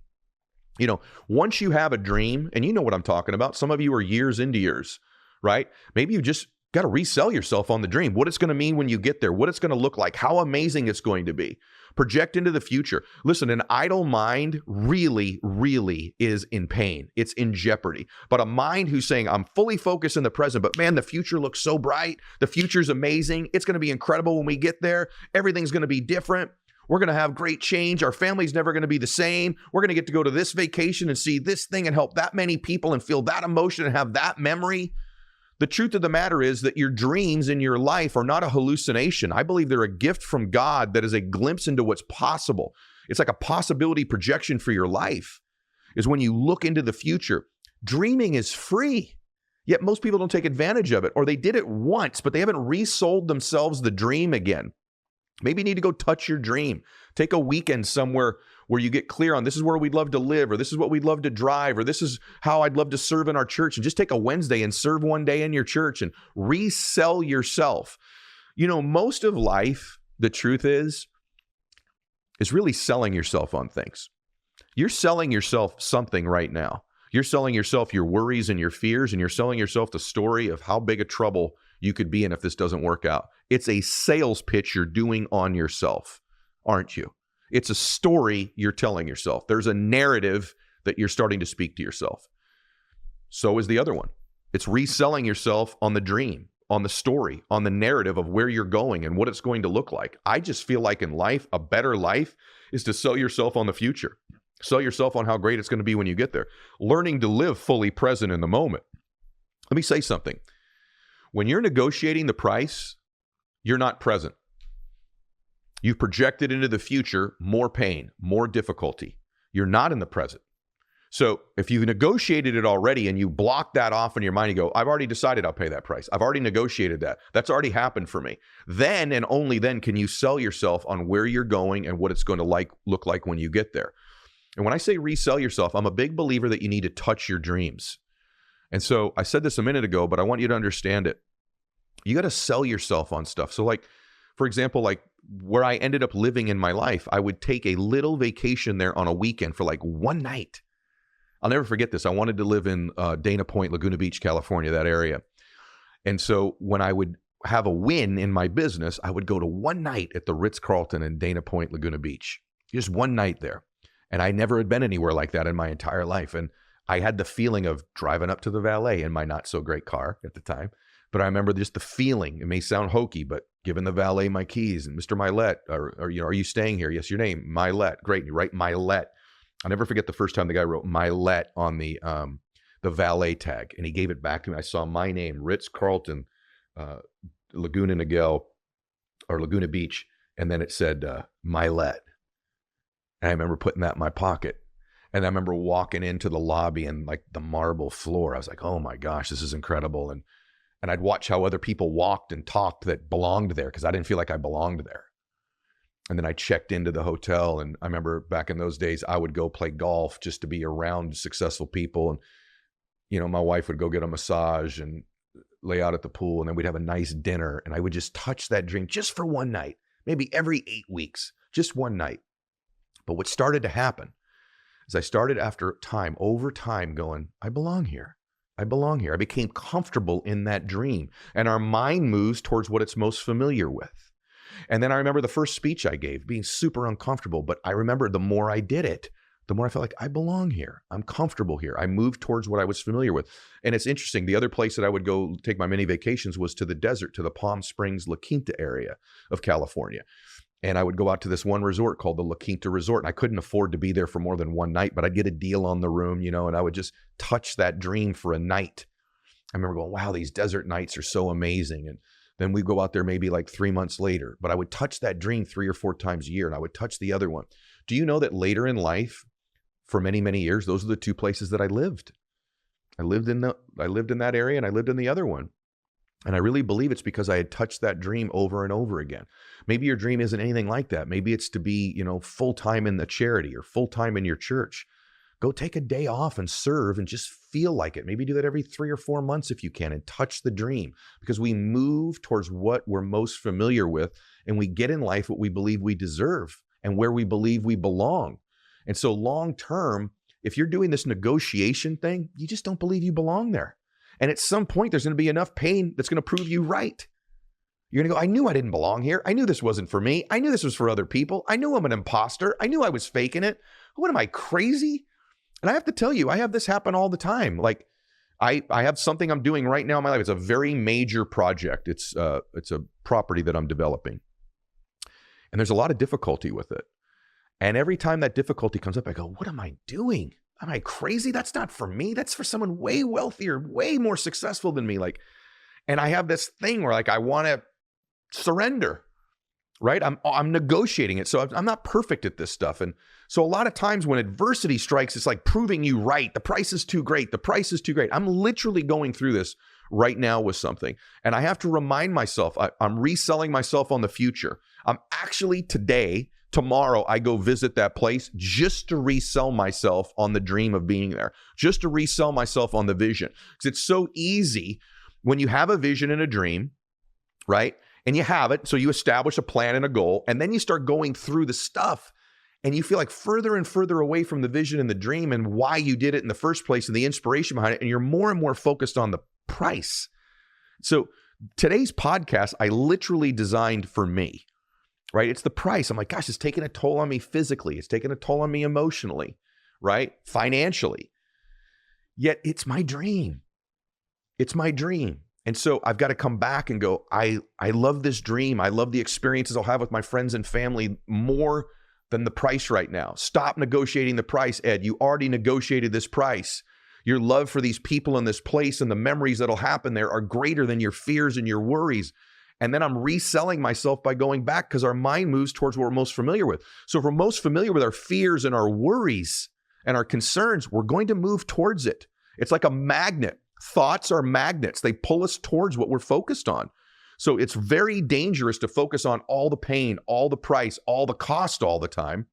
[SPEAKER 1] You know, once you have a dream, and you know what I'm talking about, some of you are years into yours, right? Maybe you just got to resell yourself on the dream, what it's going to mean when you get there, what it's going to look like, how amazing it's going to be. Project into the future. Listen, an idle mind really, really is in pain. It's in jeopardy. But a mind who's saying, I'm fully focused in the present, but man, the future looks so bright. The future's amazing. It's going to be incredible when we get there. Everything's going to be different. We're going to have great change. Our family's never going to be the same. We're going to get to go to this vacation and see this thing and help that many people and feel that emotion and have that memory. The truth of the matter is that your dreams in your life are not a hallucination. I believe they're a gift from God that is a glimpse into what's possible. It's like a possibility projection for your life, is when you look into the future. Dreaming is free, yet most people don't take advantage of it, or they did it once, but they haven't resold themselves the dream again. Maybe you need to go touch your dream. Take a weekend somewhere where you get clear on this is where we'd love to live, or this is what we'd love to drive, or this is how I'd love to serve in our church. And just take a Wednesday and serve one day in your church and resell yourself. You know, most of life, the truth is really selling yourself on things. You're selling yourself something right now. You're selling yourself your worries and your fears, and you're selling yourself the story of how big a trouble you could be in if this doesn't work out. It's a sales pitch you're doing on yourself, aren't you? It's a story you're telling yourself. There's a narrative that you're starting to speak to yourself. So is the other one. It's reselling yourself on the dream, on the story, on the narrative of where you're going and what it's going to look like. I just feel like in life, a better life is to sell yourself on the future. Sell yourself on how great it's going to be when you get there. Learning to live fully present in the moment. Let me say something. When you're negotiating the price, you're not present. You've projected into the future more pain, more difficulty. You're not in the present. So if you've negotiated it already and you block that off in your mind, you go, I've already decided I'll pay that price. I've already negotiated that. That's already happened for me. Then and only then can you sell yourself on where you're going and what it's going to look like when you get there. And when I say resell yourself, I'm a big believer that you need to touch your dreams. And so I said this a minute ago, but I want you to understand it. You got to sell yourself on stuff. So like, for example, like where I ended up living in my life, I would take a little vacation there on a weekend for like one night. I'll never forget this. I wanted to live in Dana Point, Laguna Beach, California, that area. And so when I would have a win in my business, I would go to one night at the Ritz-Carlton in Dana Point, Laguna Beach. Just one night there. And I never had been anywhere like that in my entire life. And I had the feeling of driving up to the valet in my not so great car at the time. But I remember just the feeling. It may sound hokey, but giving the valet my keys and Mr. Mylett, or you know, are you staying here? Yes, your name, Mylett. Great. And you write Mylett. I'll never forget the first time the guy wrote Mylett on the valet tag, and he gave it back to me. I saw my name, Ritz-Carlton, Laguna Niguel, or Laguna Beach, and then it said Mylett. And I remember putting that in my pocket. And I remember walking into the lobby and like the marble floor. I was like, oh my gosh, this is incredible. And I'd watch how other people walked and talked that belonged there because I didn't feel like I belonged there. And then I checked into the hotel. And I remember back in those days, I would go play golf just to be around successful people. And, you know, my wife would go get a massage and lay out at the pool. And then we'd have a nice dinner. And I would just touch that dream just for one night, maybe every 8 weeks, just one night. But what started to happen is I started after time, over time going, I belong here. I belong here. I became comfortable in that dream. And our mind moves towards what it's most familiar with. And then I remember the first speech I gave being super uncomfortable. But I remember the more I did it, the more I felt like I belong here. I'm comfortable here. I moved towards what I was familiar with. And it's interesting. The other place that I would go take my mini vacations was to the desert, to the Palm Springs, La Quinta area of California. And I would go out to this one resort called the La Quinta Resort. And I couldn't afford to be there for more than one night, but I'd get a deal on the room, you know, and I would just touch that dream for a night. I remember going, wow, these desert nights are so amazing. And then we'd go out there maybe like 3 months later, but I would touch that dream 3 or 4 times a year, and I would touch the other one. Do you know that later in life, for many, many years, those are the 2 places that I lived. I lived in that area, and I lived in the other one. And I really believe it's because I had touched that dream over and over again. Maybe your dream isn't anything like that. Maybe it's to be, you know, full-time in the charity or full-time in your church. Go take a day off and serve and just feel like it. Maybe do that every 3 or 4 months if you can, and touch the dream, because we move towards what we're most familiar with, and we get in life what we believe we deserve and where we believe we belong. And so long term, if you're doing this negotiation thing, you just don't believe you belong there.
[SPEAKER 2] And at some point, there's going to be enough pain that's going to prove you right. You're going to go, I knew I didn't belong here. I knew this wasn't for me. I knew this was for other people. I knew I'm an imposter. I knew I was faking it. What am I, crazy? And I have to tell you, I have this happen all the time. Like, I have something I'm doing right now in my life. It's a very major project. It's a property that I'm developing. And there's a lot of difficulty with it. And every time that difficulty comes up, I go, what am I doing? Am I crazy? That's not for me. That's for someone way wealthier, way more successful than me. Like, and I have this thing where like, I want to surrender, right? I'm negotiating it. So I'm not perfect at this stuff. And so a lot of times when adversity strikes, it's like proving you right. The price is too great. The price is too great. I'm literally going through this right now with something. And I have to remind myself, I'm reselling myself on the future. I'm actually tomorrow, I go visit that place just to resell myself on the dream of being there, just to resell myself on the vision. Because it's so easy when you have a vision and a dream, right? And you have it, so you establish a plan and a goal, and then you start going through the stuff, and you feel like further and further away from the vision and the dream and why you did it in the first place and the inspiration behind it, and you're more and more focused on the price. So today's podcast, I literally designed for me, right? It's the price. I'm like, gosh, it's taking a toll on me physically. It's taking a toll on me emotionally, right? Financially. Yet it's my dream. It's my dream. And so I've got to come back and go, I love this dream. I love the experiences I'll have with my friends and family more than the price right now. Stop negotiating the price, Ed. You already negotiated this price. Your love for these people in this place and the memories that'll happen there are greater than your fears and your worries. And then I'm reselling myself by going back because our mind moves towards what we're most familiar with. So if we're most familiar with our fears and our worries and our concerns, we're going to move towards it. It's like a magnet. Thoughts are magnets. They pull us towards what we're focused on. So it's very dangerous to focus on all the pain, all the price, all the cost all the time,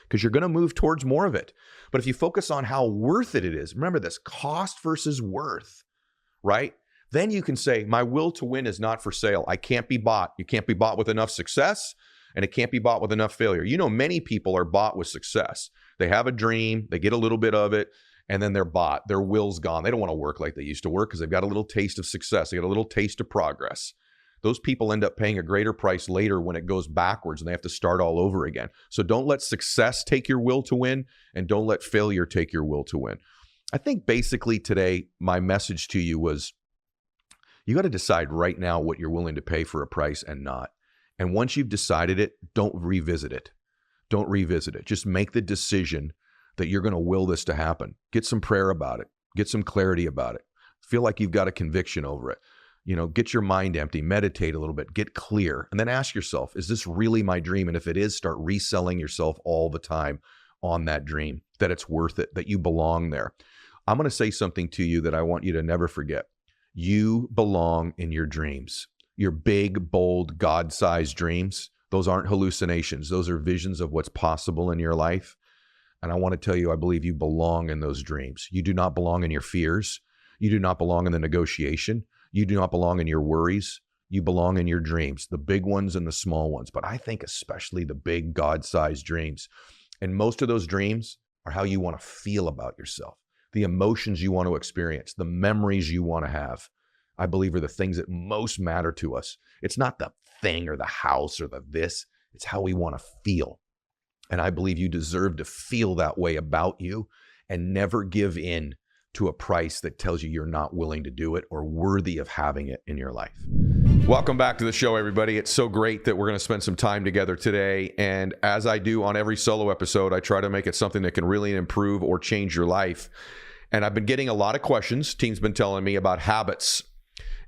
[SPEAKER 2] because you're going to move towards more of it. But if you focus on how worth it is, remember this, cost versus worth, right? Then you can say, my will to win is not for sale. I can't be bought. You can't be bought with enough success, and it can't be bought with enough failure. You know, many people are bought with success. They have a dream, they get a little bit of it, and then they're bought. Their will's gone. They don't want to work like they used to work because they've got a little taste of success. They got a little taste of progress. Those people end up paying a greater price later when it goes backwards and they have to start all over again. So don't let success take your will to win, and don't let failure take your will to win. I think basically today, my message to you was, you got to decide right now what you're willing to pay for a price and not. And once you've decided it, don't revisit it. Don't revisit it. Just make the decision that you're going to will this to happen. Get some prayer about it. Get some clarity about it. Feel like you've got a conviction over it. You know, get your mind empty, meditate a little bit, get clear, and then ask yourself, is this really my dream? And if it is, start reselling yourself all the time on that dream, that it's worth it, that you belong there. I'm going to say something to you that I want you to never forget. You belong in your dreams. Your big, bold, God-sized dreams, those aren't hallucinations. Those are visions of what's possible in your life. And I want to tell you, I believe you belong in those dreams. You do not belong in your fears. You do not belong in the negotiation. You do not belong in your worries. You belong in your dreams, the big ones and the small ones. But I think especially the big God-sized dreams. And most of those dreams are how you want to feel about yourself, the emotions you want to experience, the memories you want to have. I believe are the things that most matter to us. It's not the thing or the house or the this. It's how we want to feel. And I believe you deserve to feel that way about you and never give in to a price that tells you you're not willing to do it or worthy of having it in your life. Welcome back to the show, everybody. It's so great that we're going to spend some time together today. And as I do on every solo episode, I try to make it something that can really improve or change your life. And I've been getting a lot of questions. Team's been telling me about habits.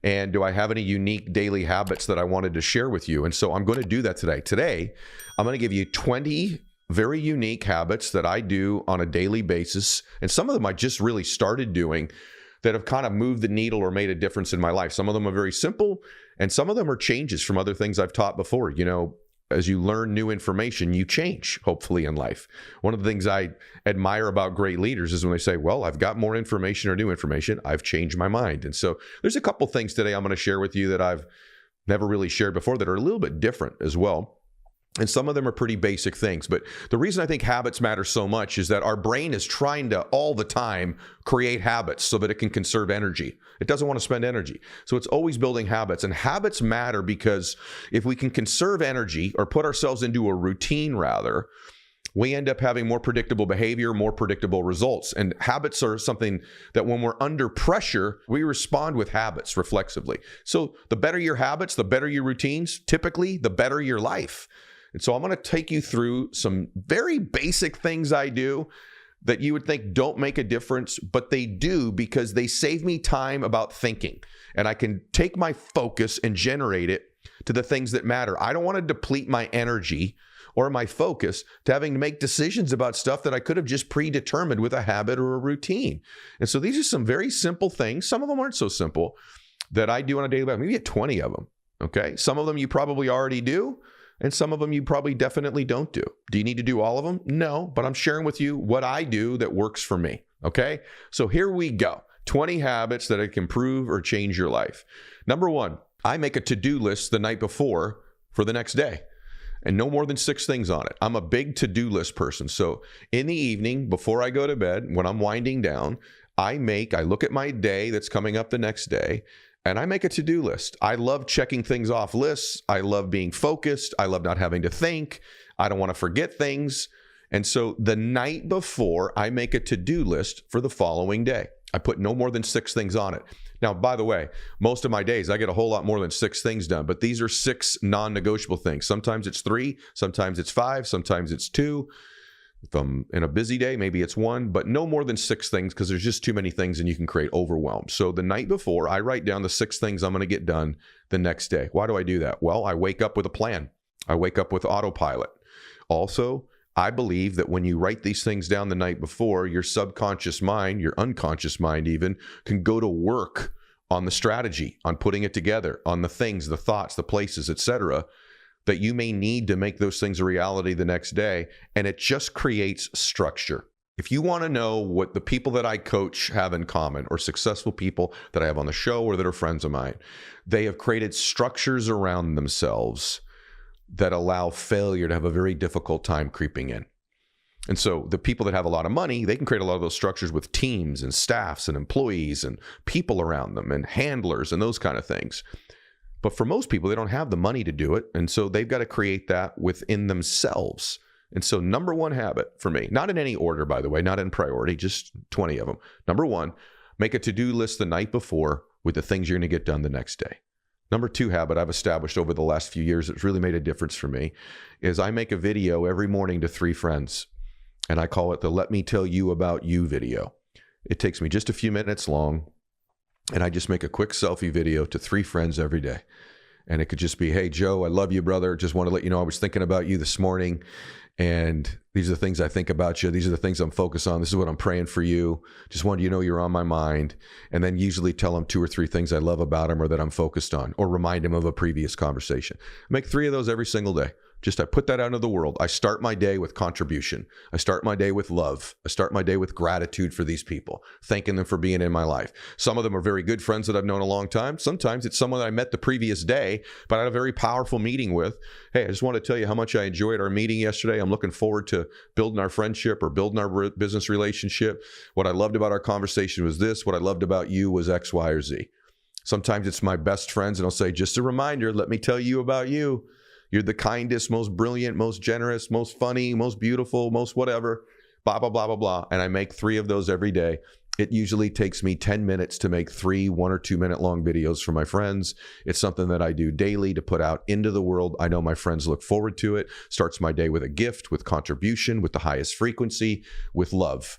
[SPEAKER 2] And do I have any unique daily habits that I wanted to share with you? And so I'm going to do that today. Today, I'm going to give you 20 very unique habits that I do on a daily basis. And some of them I just really started doing that have kind of moved the needle or made a difference in my life. Some of them are very simple, and some of them are changes from other things I've taught before. You know, as you learn new information, you change, hopefully, in life. One of the things I admire about great leaders is when they say, well, I've got more information or new information, I've changed my mind. And so there's a couple things today I'm going to share with you that I've never really shared before that are a little bit different as well. And some of them are pretty basic things. But the reason I think habits matter so much is that our brain is trying to all the time create habits so that it can conserve energy. It doesn't want to spend energy. So it's always building habits. And habits matter because if we can conserve energy or put ourselves into a routine rather, we end up having more predictable behavior, more predictable results. And habits are something that when we're under pressure, we respond with habits reflexively. So the better your habits, the better your routines, typically the better your life. And so I'm going to take you through some very basic things I do that you would think don't make a difference, but they do because they save me time about thinking. And I can take my focus and generate it to the things that matter. I don't want to deplete my energy or my focus to having to make decisions about stuff that I could have just predetermined with a habit or a routine. And so these are some very simple things. Some of them aren't so simple that I do on a daily basis. Maybe 20 of them. Okay. Some of them you probably already do. And some of them you probably definitely don't do. Do you need to do all of them? No, but I'm sharing with you what I do that works for me. Okay. So here we go. 20 habits that can improve or change your life. Number one, I make a to-do list the night before for the next day. And no more than 6 things on it. I'm a big to-do list person. So in the evening, before I go to bed, when I'm winding down, I look at my day that's coming up the next day, and I make a to-do list. I love checking things off lists. I love being focused. I love not having to think. I don't want to forget things. And so the night before, I make a to-do list for the following day. I put no more than 6 things on it. Now, by the way, most of my days, I get a whole lot more than 6 things done, but these are 6 non-negotiable things. Sometimes it's 3, sometimes it's 5, sometimes it's 2. If I'm in a busy day, maybe it's 1, but no more than 6 things because there's just too many things and you can create overwhelm. So the night before, I write down the 6 things I'm going to get done the next day. Why do I do that? Well, I wake up with a plan. I wake up with autopilot. Also, I believe that when you write these things down the night before, your subconscious mind, your unconscious mind even, can go to work on the strategy, on putting it together, on the things, the thoughts, the places, etc., that you may need to make those things a reality the next day. And it just creates structure. If you want to know what the people that I coach have in common, or successful people that I have on the show or that are friends of mine, they have created structures around themselves that allow failure to have a very difficult time creeping in. And so the people that have a lot of money, they can create a lot of those structures with teams and staffs and employees and people around them and handlers and those kind of things. But for most people, they don't have the money to do it. And so they've got to create that within themselves. And so number one habit for me, not in any order, by the way, not in priority, just 20 of them. Number one, make a to-do list the night before with the things you're going to get done the next day. Number 2 habit I've established over the last few years that's really made a difference for me is I make a video every morning to 3 friends. And I call it the Let Me Tell You About You video. It takes me just a few minutes long. And I just make a quick selfie video to 3 friends every day. And it could just be, hey, Joe, I love you, brother. Just want to let you know I was thinking about you this morning. And these are the things I think about you. These are the things I'm focused on. This is what I'm praying for you. Just wanted you to know you're on my mind. And then usually tell them 2 or 3 things I love about them or that I'm focused on, or remind them of a previous conversation. Make 3 of those every single day. Just I put that out into the world. I start my day with contribution. I start my day with love. I start my day with gratitude for these people, thanking them for being in my life. Some of them are very good friends that I've known a long time. Sometimes it's someone that I met the previous day, but I had a very powerful meeting with. Hey, I just want to tell you how much I enjoyed our meeting yesterday. I'm looking forward to building our friendship or building our business relationship. What I loved about our conversation was this. What I loved about you was X, Y, or Z. Sometimes it's my best friends, and I'll say, just a reminder, let me tell you about you. You're the kindest, most brilliant, most generous, most funny, most beautiful, most whatever, blah, blah, blah, blah, blah. And I make 3 of those every day. It usually takes me 10 minutes to make 3 1 or 2 minute long videos for my friends. It's something that I do daily to put out into the world. I know my friends look forward to it. Starts my day with a gift, with contribution, with the highest frequency, with love.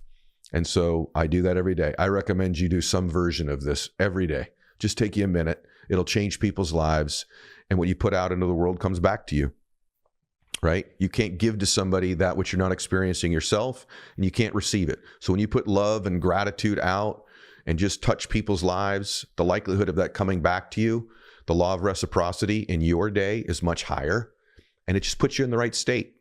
[SPEAKER 2] And so I do that every day. I recommend you do some version of this every day. Just take you a minute. It'll change people's lives. And what you put out into the world comes back to you, right? You can't give to somebody that which you're not experiencing yourself, and you can't receive it. So when you put love and gratitude out and just touch people's lives, the likelihood of that coming back to you, the law of reciprocity in your day is much higher, and it just puts you in the right state.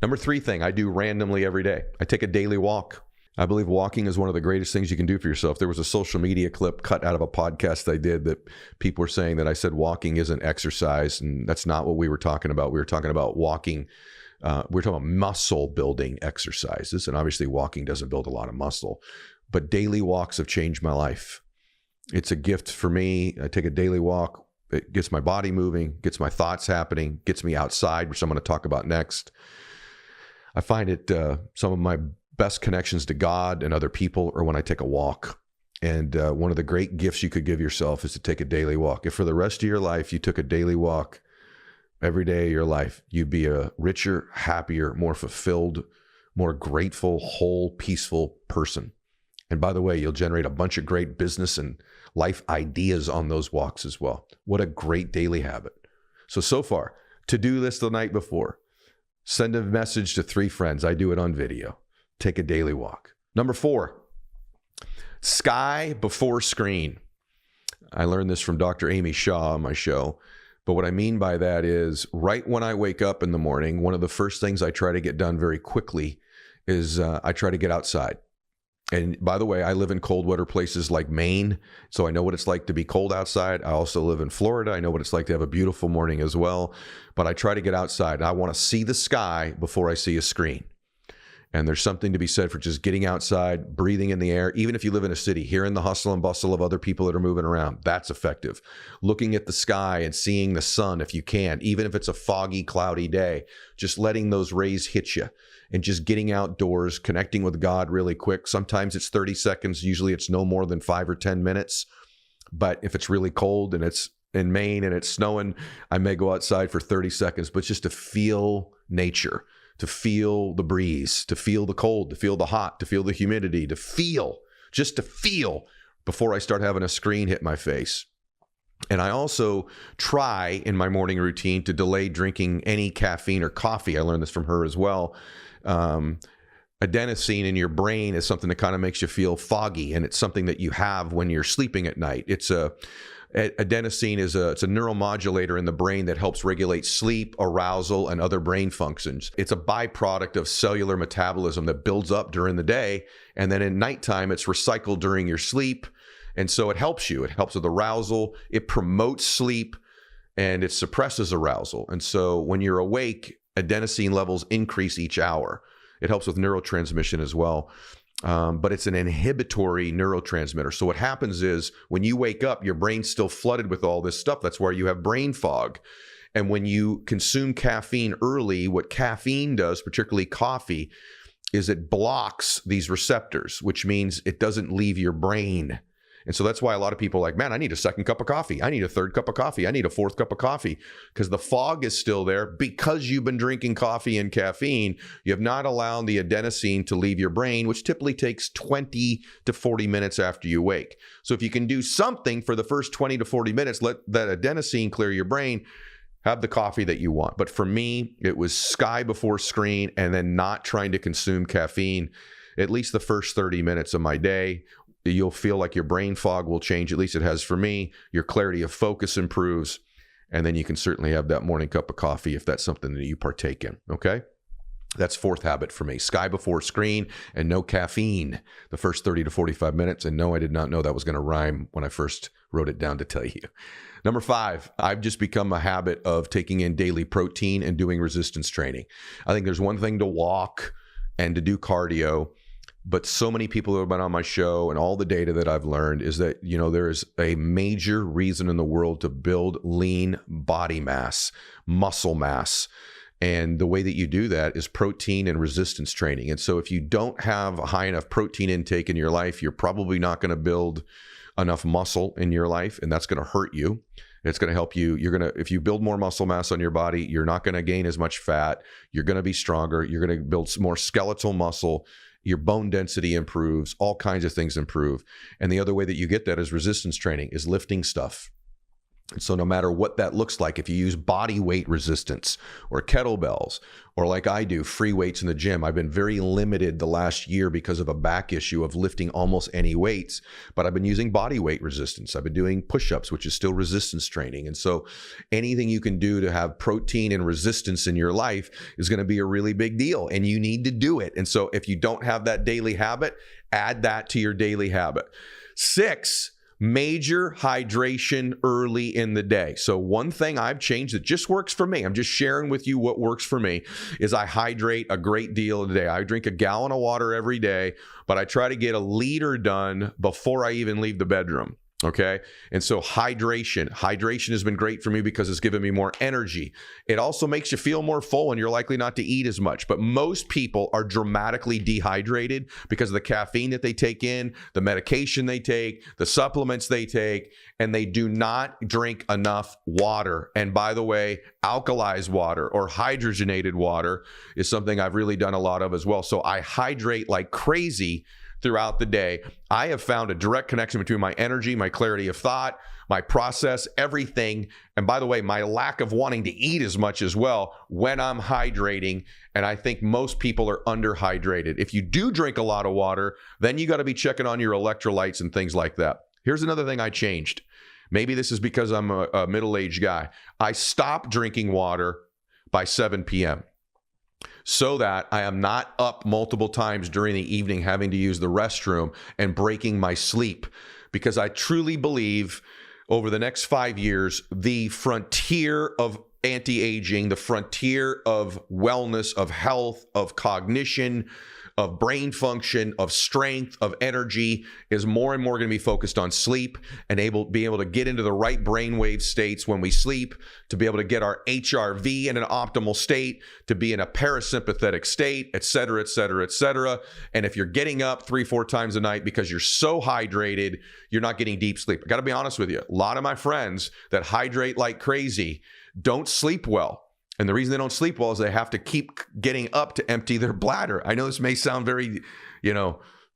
[SPEAKER 2] Number 3 thing I do randomly every day, I take a daily walk. I believe walking is one of the greatest things you can do for yourself. There was a social media clip cut out of a podcast I did that people were saying that I said walking isn't exercise, and that's not what we were talking about. We were talking about walking. We were talking about muscle building exercises, and obviously walking doesn't build a lot of muscle, but daily walks have changed my life. It's a gift for me. I take a daily walk. It gets my body moving, gets my thoughts happening, gets me outside, which I'm going to talk about next. I find it some of my best connections to God and other people are when I take a walk. And one of the great gifts you could give yourself is to take a daily walk. If for the rest of your life you took a daily walk every day of your life, you'd be a richer, happier, more fulfilled, more grateful, whole, peaceful person. And by the way, you'll generate a bunch of great business and life ideas on those walks as well. What a great daily habit. So far, to-do list the night before. Send a message to 3 friends. I do it on video. Take a daily walk. Number 4, sky before screen. I learned this from Dr. Amy Shaw on my show. But what I mean by that is right when I wake up in the morning, one of the first things I try to get done very quickly is I try to get outside. And by the way, I live in cold weather places like Maine, so I know what it's like to be cold outside. I also live in Florida. I know what it's like to have a beautiful morning as well. But I try to get outside. I want to see the sky before I see a screen. And there's something to be said for just getting outside, breathing in the air. Even if you live in a city, hearing the hustle and bustle of other people that are moving around, that's effective. Looking at the sky and seeing the sun if you can, even if it's a foggy, cloudy day, just letting those rays hit you. And just getting outdoors, connecting with God really quick. Sometimes it's 30 seconds. Usually it's no more than 5 or 10 minutes. But if it's really cold and it's in Maine and it's snowing, I may go outside for 30 seconds, but just to feel nature, to feel the breeze, to feel the cold, to feel the hot, to feel the humidity, just to feel before I start having a screen hit my face. And I also try in my morning routine to delay drinking any caffeine or coffee. I learned this from her as well. Adenosine in your brain is something that kind of makes you feel foggy, and it's something that you have when you're sleeping at night. Adenosine is it's a neuromodulator in the brain that helps regulate sleep, arousal, and other brain functions. It's a byproduct of cellular metabolism that builds up during the day, and then at nighttime it's recycled during your sleep. And so it helps you. It helps with arousal. It promotes sleep, and it suppresses arousal. And so when you're awake, adenosine levels increase each hour. It helps with neurotransmission as well. But it's an inhibitory neurotransmitter. So what happens is when you wake up, your brain's still flooded with all this stuff. That's why you have brain fog. And when you consume caffeine early, what caffeine does, particularly coffee, is it blocks these receptors, which means it doesn't leave your brain. And so that's why a lot of people are like, man, I need a second cup of coffee. I need a third cup of coffee. I need a fourth cup of coffee, because the fog is still there because you've been drinking coffee and caffeine. You have not allowed the adenosine to leave your brain, which typically takes 20 to 40 minutes after you wake. So if you can do something for the first 20 to 40 minutes, let that adenosine clear your brain, have the coffee that you want. But for me, it was sky before screen and then not trying to consume caffeine at least the first 30 minutes of my day. You'll feel like your brain fog will change, at least it has for me. Your clarity of focus improves, and then you can certainly have that morning cup of coffee if that's something that you partake in, okay? That's 4th habit for me. Sky before screen and no caffeine the first 30 to 45 minutes. And no, I did not know that was going to rhyme when I first wrote it down to tell you. Number 5, I've just become a habit of taking in daily protein and doing resistance training. I think there's one thing to walk and to do cardio, but so many people who have been on my show and all the data that I've learned is that, there is a major reason in the world to build lean body mass, muscle mass. And the way that you do that is protein and resistance training. And so if you don't have a high enough protein intake in your life, you're probably not going to build enough muscle in your life, and that's going to hurt you. It's going to help you. If you build more muscle mass on your body, you're not going to gain as much fat. You're going to be stronger. You're going to build more skeletal muscle. Your bone density improves. All kinds of things improve. And the other way that you get that is resistance training, is lifting stuff. And so no matter what that looks like, if you use body weight resistance or kettlebells, or like I do, free weights in the gym, I've been very limited the last year because of a back issue of lifting almost any weights, but I've been using body weight resistance. I've been doing push-ups, which is still resistance training. And so anything you can do to have protein and resistance in your life is going to be a really big deal, and you need to do it. And so if you don't have that daily habit, add that to your daily habit. 6, major hydration early in the day. So one thing I've changed that just works for me, I'm just sharing with you what works for me, is I hydrate a great deal a day. I drink a gallon of water every day, but I try to get a liter done before I even leave the bedroom. Okay. And so hydration has been great for me because it's given me more energy. It also makes you feel more full and you're likely not to eat as much. But most people are dramatically dehydrated because of the caffeine that they take in, the medication they take, the supplements they take, and they do not drink enough water. And by the way, alkalized water or hydrogenated water is something I've really done a lot of as well. So I hydrate like crazy throughout the day. I have found a direct connection between my energy, my clarity of thought, my process, everything. And by the way, my lack of wanting to eat as much as well when I'm hydrating. And I think most people are underhydrated. If you do drink a lot of water, then you got to be checking on your electrolytes and things like that. Here's another thing I changed. Maybe this is because I'm a middle-aged guy. I stopped drinking water by 7 p.m. so that I am not up multiple times during the evening having to use the restroom and breaking my sleep. Because I truly believe over the next 5 years, the frontier of anti-aging, the frontier of wellness, of health, of cognition, of brain function, of strength, of energy is more and more going to be focused on sleep and being able to get into the right brainwave states when we sleep, to be able to get our HRV in an optimal state, to be in a parasympathetic state, et cetera, et cetera, et cetera. And if you're getting up 3-4 times a night because you're so hydrated, you're not getting deep sleep. I got to be honest with you. A lot of my friends that hydrate like crazy don't sleep well. And the reason they don't sleep well is they have to keep getting up to empty their bladder. I know this may sound very, I don't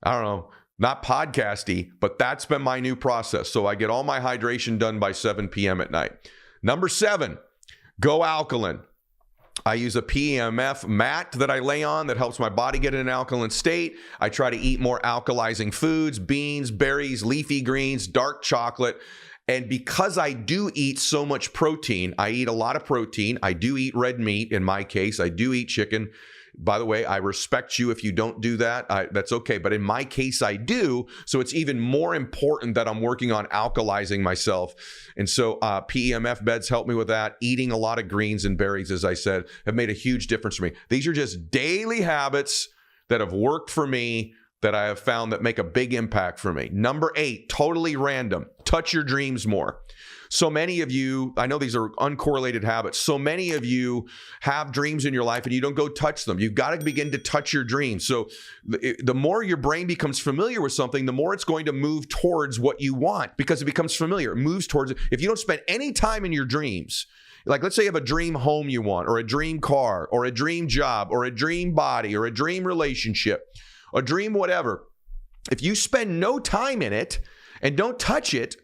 [SPEAKER 2] know, not podcasty, but that's been my new process. So I get all my hydration done by 7 p.m. at night. Number 7, go alkaline. I use a PEMF mat that I lay on that helps my body get in an alkaline state. I try to eat more alkalizing foods, beans, berries, leafy greens, dark chocolate. And because I do eat so much protein, I eat a lot of protein. I do eat red meat. In my case, I do eat chicken. By the way, I respect you if you don't do that. That's okay. But in my case, I do. So it's even more important that I'm working on alkalizing myself. And so PEMF beds help me with that. Eating a lot of greens and berries, as I said, have made a huge difference for me. These are just daily habits that have worked for me, that I have found that make a big impact for me. Number 8, totally random. Touch your dreams more. So many of you, I know these are uncorrelated habits. So many of you have dreams in your life and you don't go touch them. You've got to begin to touch your dreams. So the more your brain becomes familiar with something, the more it's going to move towards what you want because it becomes familiar. It moves towards it. If you don't spend any time in your dreams, like let's say you have a dream home you want, or a dream car, or a dream job, or a dream body, or a dream relationship, a dream whatever, if you spend no time in it and don't touch it,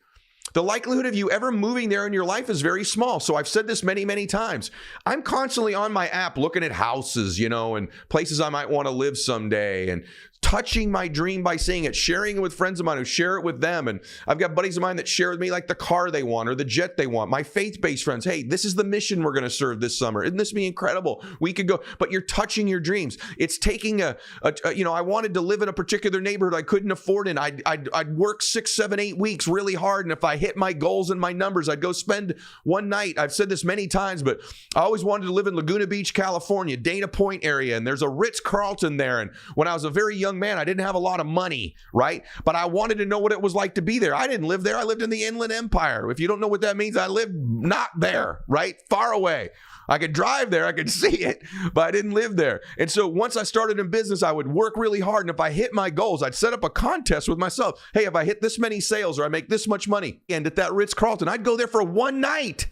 [SPEAKER 2] the likelihood of you ever moving there in your life is very small. So I've said this many, many times. I'm constantly on my app looking at houses, and places I might want to live someday, and touching my dream by seeing it, sharing it with friends of mine who share it with them. And I've got buddies of mine that share with me like the car they want or the jet they want. My faith-based friends, hey, this is the mission we're going to serve this summer. Isn't this be incredible? We could go, but you're touching your dreams. It's taking I wanted to live in a particular neighborhood I couldn't afford in. I'd work 6, 7, 8 weeks really hard. And if I hit my goals and my numbers, I'd go spend one night. I've said this many times, but I always wanted to live in Laguna Beach, California, Dana Point area. And there's a Ritz-Carlton there. And when I was a very young man, I didn't have a lot of money, right? But I wanted to know what it was like to be there. I didn't live there. I lived in the Inland Empire. If you don't know what that means, I lived not there, right? Far away. I could drive there. I could see it, but I didn't live there. And so once I started in business, I would work really hard. And if I hit my goals, I'd set up a contest with myself. Hey, if I hit this many sales or I make this much money, and at that Ritz-Carlton, I'd go there for one night.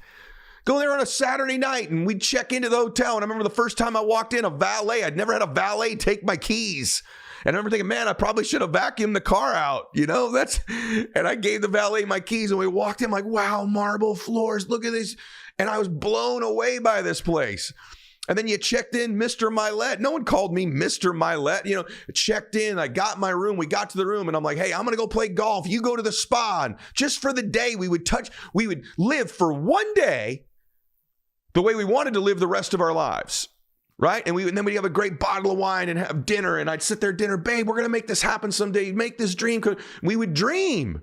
[SPEAKER 2] Go there on a Saturday night and we'd check into the hotel. And I remember the first time I walked in, I'd never had a valet take my keys. And I remember thinking, man, I probably should have vacuumed the car out, and I gave the valet my keys and we walked in like, wow, marble floors, look at this. And I was blown away by this place. And then you checked in Mr. Mylett. No one called me Mr. Mylett. Checked in. I got my room. We got to the room and I'm like, hey, I'm going to go play golf. You go to the spa. And just for the day, we would live for one day the way we wanted to live the rest of our lives. Right? And then we'd have a great bottle of wine and have dinner. And I'd sit there at dinner, babe, we're going to make this happen someday. Make this dream. We would dream.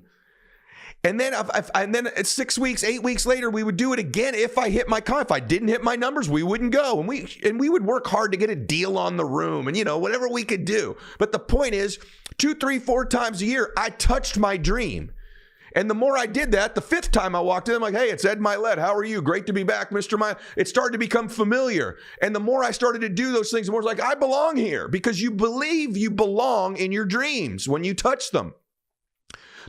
[SPEAKER 2] And then at 6 weeks, 8 weeks later, we would do it again if I hit my con. If I didn't hit my numbers, we wouldn't go. And we would work hard to get a deal on the room and, whatever we could do. But the point is, 2, 3, 4 times a year, I touched my dream. And the more I did that, the 5th time I walked in, I'm like, hey, it's Ed Mylett. How are you? Great to be back, Mr. Mylett. It started to become familiar. And the more I started to do those things, the more it's like, I belong here, because you believe you belong in your dreams when you touch them.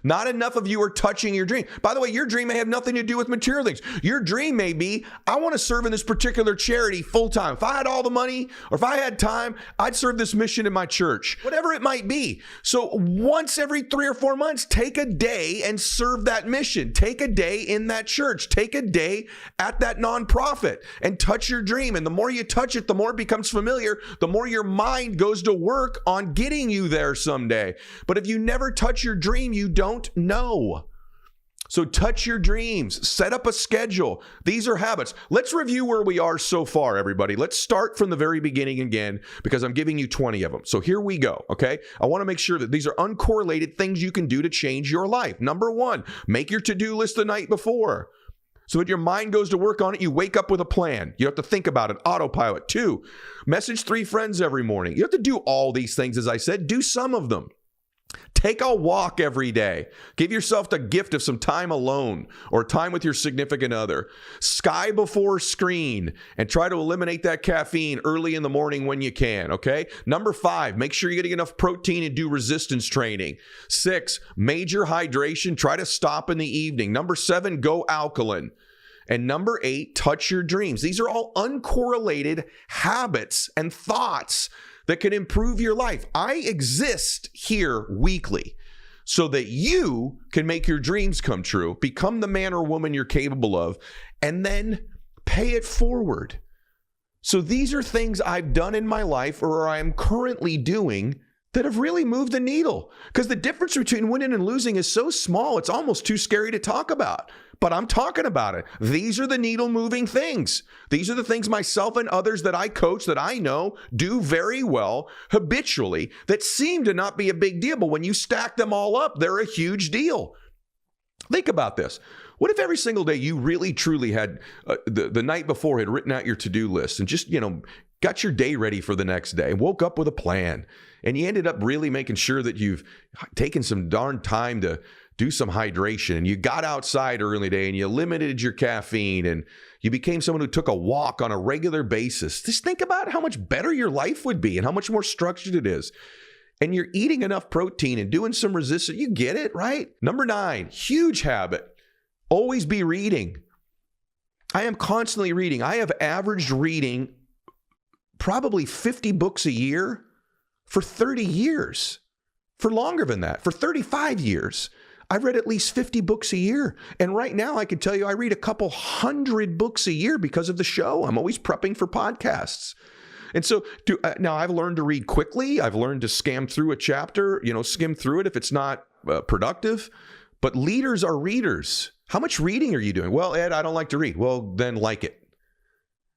[SPEAKER 2] Not enough of you are touching your dream. By the way, your dream may have nothing to do with material things. Your dream may be, I want to serve in this particular charity full time. If I had all the money or if I had time, I'd serve this mission in my church, whatever it might be. So once every 3 or 4 months, take a day and serve that mission. Take a day in that church. Take a day at that nonprofit and touch your dream. And the more you touch it, the more it becomes familiar, the more your mind goes to work on getting you there someday. But if you never touch your dream, you don't know. So touch your dreams, set up a schedule. These are habits. Let's review where we are so far, everybody. Let's start from the very beginning again, because I'm giving you 20 of them. So here we go, okay? I want to make sure that these are uncorrelated things you can do to change your life. Number 1, make your to-do list the night before. So that your mind goes to work on it, you wake up with a plan. You have to think about it, autopilot. 2, message 3 friends every morning. You have to do all these things, as I said. Do some of them. Take a walk every day. Give yourself the gift of some time alone or time with your significant other. Sky before screen and try to eliminate that caffeine early in the morning when you can, okay? Number 5, make sure you're getting enough protein and do resistance training. 6, major hydration. Try to stop in the evening. Number 7, go alkaline. And number 8, touch your dreams. These are all uncorrelated habits and thoughts that can improve your life. I exist here weekly so that you can make your dreams come true, become the man or woman you're capable of, and then pay it forward. So these are things I've done in my life or I'm currently doing that have really moved the needle. Because the difference between winning and losing is so small, it's almost too scary to talk about. But I'm talking about it. These are the needle-moving things. These are the things myself and others that I coach, that I know do very well habitually, that seem to not be a big deal. But when you stack them all up, they're a huge deal. Think about this. What if every single day you really, truly had the night before had written out your to-do list and just, got your day ready for the next day, woke up with a plan, and you ended up really making sure that you've taken some darn time to do some hydration, and you got outside early in the day and you limited your caffeine and you became someone who took a walk on a regular basis. Just think about how much better your life would be and how much more structured it is. And you're eating enough protein and doing some resistance. You get it, right? Number 9, huge habit. Always be reading. I am constantly reading. I have averaged reading probably 50 books a year for 30 years. For longer than that, for 35 years. I've read at least 50 books a year. And right now I can tell you I read a couple hundred books a year because of the show. I'm always prepping for podcasts. And so now I've learned to read quickly. I've learned to skim through a chapter, skim through it if it's not productive. But leaders are readers. How much reading are you doing? Well, Ed, I don't like to read. Well, then like it.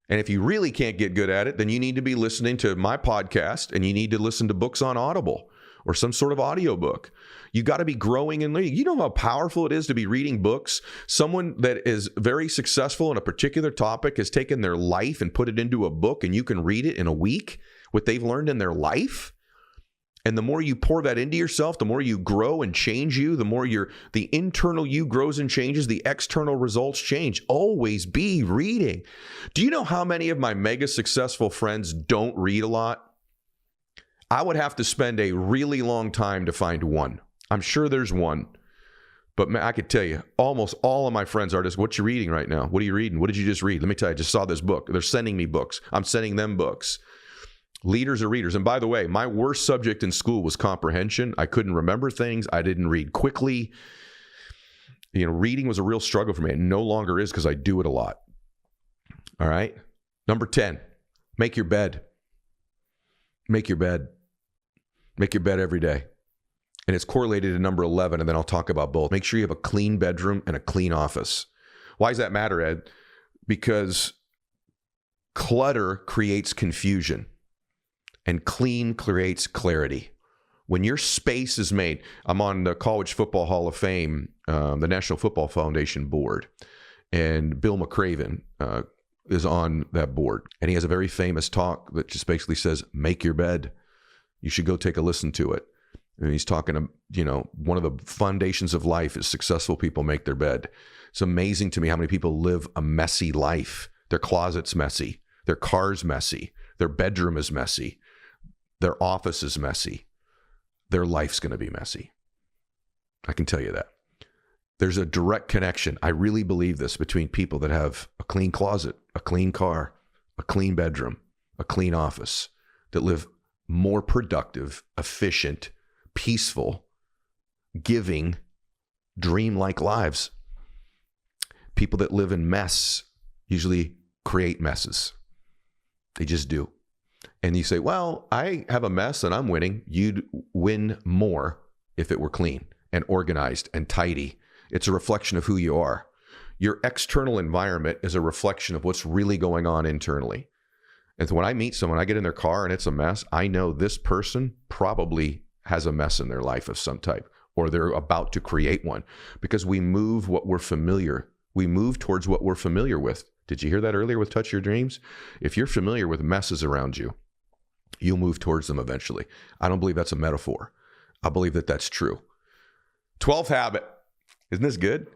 [SPEAKER 2] And if you really can't get good at it, then you need to be listening to my podcast and you need to listen to books on Audible or some sort of audiobook. You got to be growing and learning. You know how powerful it is to be reading books? Someone that is very successful in a particular topic has taken their life and put it into a book, and you can read it in a week, what they've learned in their life. And the more you pour that into yourself, the more you grow and change you, the more the internal you grows and changes, the external results change. Always be reading. Do you know how many of my mega successful friends don't read a lot? I would have to spend a really long time to find one. I'm sure there's one. But man, I could tell you, almost all of my friends are just, what you reading right now? What are you reading? What did you just read? Let me tell you, I just saw this book. They're sending me books. I'm sending them books. Leaders are readers. And by the way, my worst subject in school was comprehension. I couldn't remember things. I didn't read quickly. Reading was a real struggle for me. It no longer is because I do it a lot. All right. Number 10, make your bed. Make your bed. Make your bed every day. And it's correlated to number 11, and then I'll talk about both. Make sure you have a clean bedroom and a clean office. Why does that matter, Ed? Because clutter creates confusion, and clean creates clarity. When your space is made, I'm on the College Football Hall of Fame, the National Football Foundation board, and Bill McCraven is on that board. And he has a very famous talk that just basically says, make your bed. You should go take a listen to it. And he's talking, one of the foundations of life is successful people make their bed. It's amazing to me how many people live a messy life. Their closet's messy. Their car's messy. Their bedroom is messy. Their office is messy. Their life's going to be messy. I can tell you that. There's a direct connection. I really believe this between people that have a clean closet, a clean car, a clean bedroom, a clean office, that live more productive, efficient, peaceful, giving, dream-like lives. People that live in mess usually create messes. They just do. And you say, well, I have a mess and I'm winning. You'd win more if it were clean and organized and tidy. It's a reflection of who you are. Your external environment is a reflection of what's really going on internally. And so when I meet someone, I get in their car and it's a mess, I know this person probably has a mess in their life of some type, or they're about to create one, because we move what we're familiar. We move towards what we're familiar with. Did you hear that earlier with Touch Your Dreams? If you're familiar with messes around you, you'll move towards them eventually. I don't believe that's a metaphor. I believe that that's true. 12th habit. Isn't this good?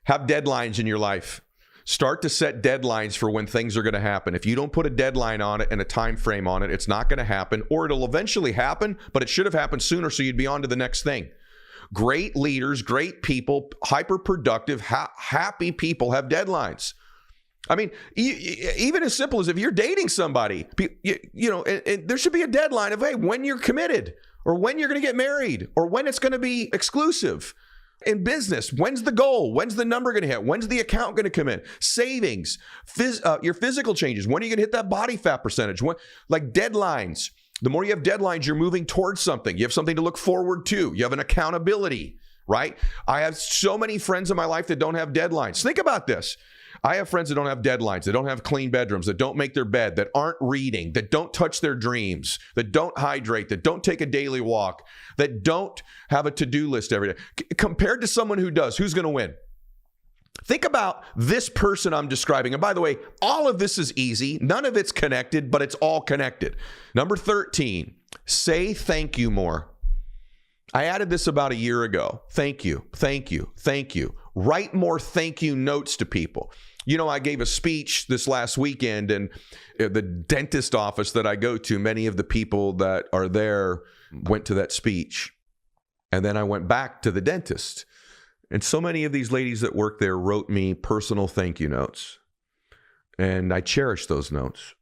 [SPEAKER 2] Have deadlines in your life. Start to set deadlines for when things are going to happen. If you don't put a deadline on it and a time frame on it, it's not going to happen, or it'll eventually happen, but it should have happened sooner so you'd be on to the next thing. Great leaders, great people, hyper-productive, happy people have deadlines. I mean, even as simple as if you're dating somebody, there should be a deadline of, hey, when you're committed, or when you're going to get married, or when it's going to be exclusive. In business, when's the goal? When's the number going to hit? When's the account going to come in? Savings, your physical changes. When are you going to hit that body fat percentage? Like deadlines. The more you have deadlines, you're moving towards something. You have something to look forward to. You have an accountability, right? I have so many friends in my life that don't have deadlines. Think about this. I have friends that don't have deadlines, that don't have clean bedrooms, that don't make their bed, that aren't reading, that don't touch their dreams, that don't hydrate, that don't take a daily walk, that don't have a to-do list every day. Compared to someone who does, who's going to win? Think about this person I'm describing. And by the way, all of this is easy. None of it's connected, but it's all connected. Number 13, say thank you more. I added this about a year ago. Thank you, thank you, thank you. Write more thank you notes to people. I gave a speech this last weekend, and the dentist office that I go to, many of the people that are there went to that speech. And then I went back to the dentist. And so many of these ladies that work there wrote me personal thank you notes. And I cherish those notes.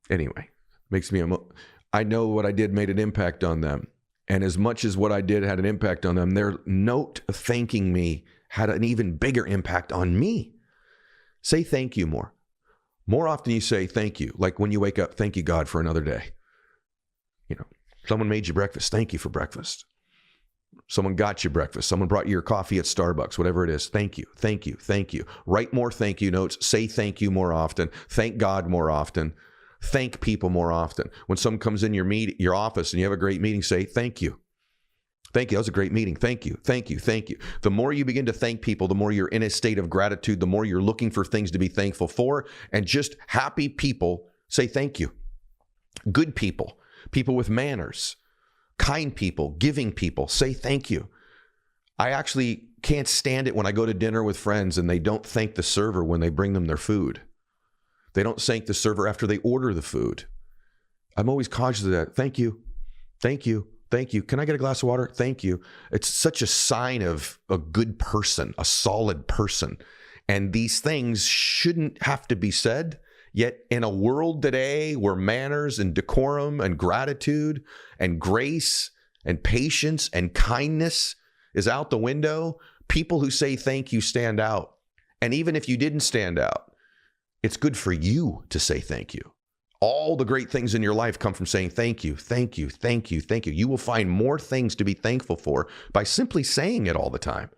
[SPEAKER 2] Anyway, makes me, I know what I did made an impact on them. And as much as what I did had an impact on them, their note thanking me had an even bigger impact on me. Say thank you more. More often you say thank you. Like when you wake up, thank you, God, for another day. Someone made you breakfast. Thank you for breakfast. Someone got you breakfast. Someone brought you your coffee at Starbucks, whatever it is. Thank you, thank you, thank you. Write more thank you notes. Say thank you more often. Thank God more often. Thank people more often. When someone comes in your office and you have a great meeting, say thank you. Thank you. That was a great meeting. Thank you. Thank you. Thank you. The more you begin to thank people, the more you're in a state of gratitude, the more you're looking for things to be thankful for. And just happy people say thank you. Good people, people with manners, kind people, giving people, say thank you. I actually can't stand it when I go to dinner with friends and they don't thank the server when they bring them their food. They don't thank the server after they order the food. I'm always cautious of that. Thank you. Thank you. Thank you. Can I get a glass of water? Thank you. It's such a sign of a good person, a solid person. And these things shouldn't have to be said. Yet in a world today where manners and decorum and gratitude and grace and patience and kindness is out the window, people who say thank you stand out. And even if you didn't stand out, it's good for you to say thank you. All the great things in your life come from saying thank you, thank you, thank you, thank you. You will find more things to be thankful for by simply saying it all the time.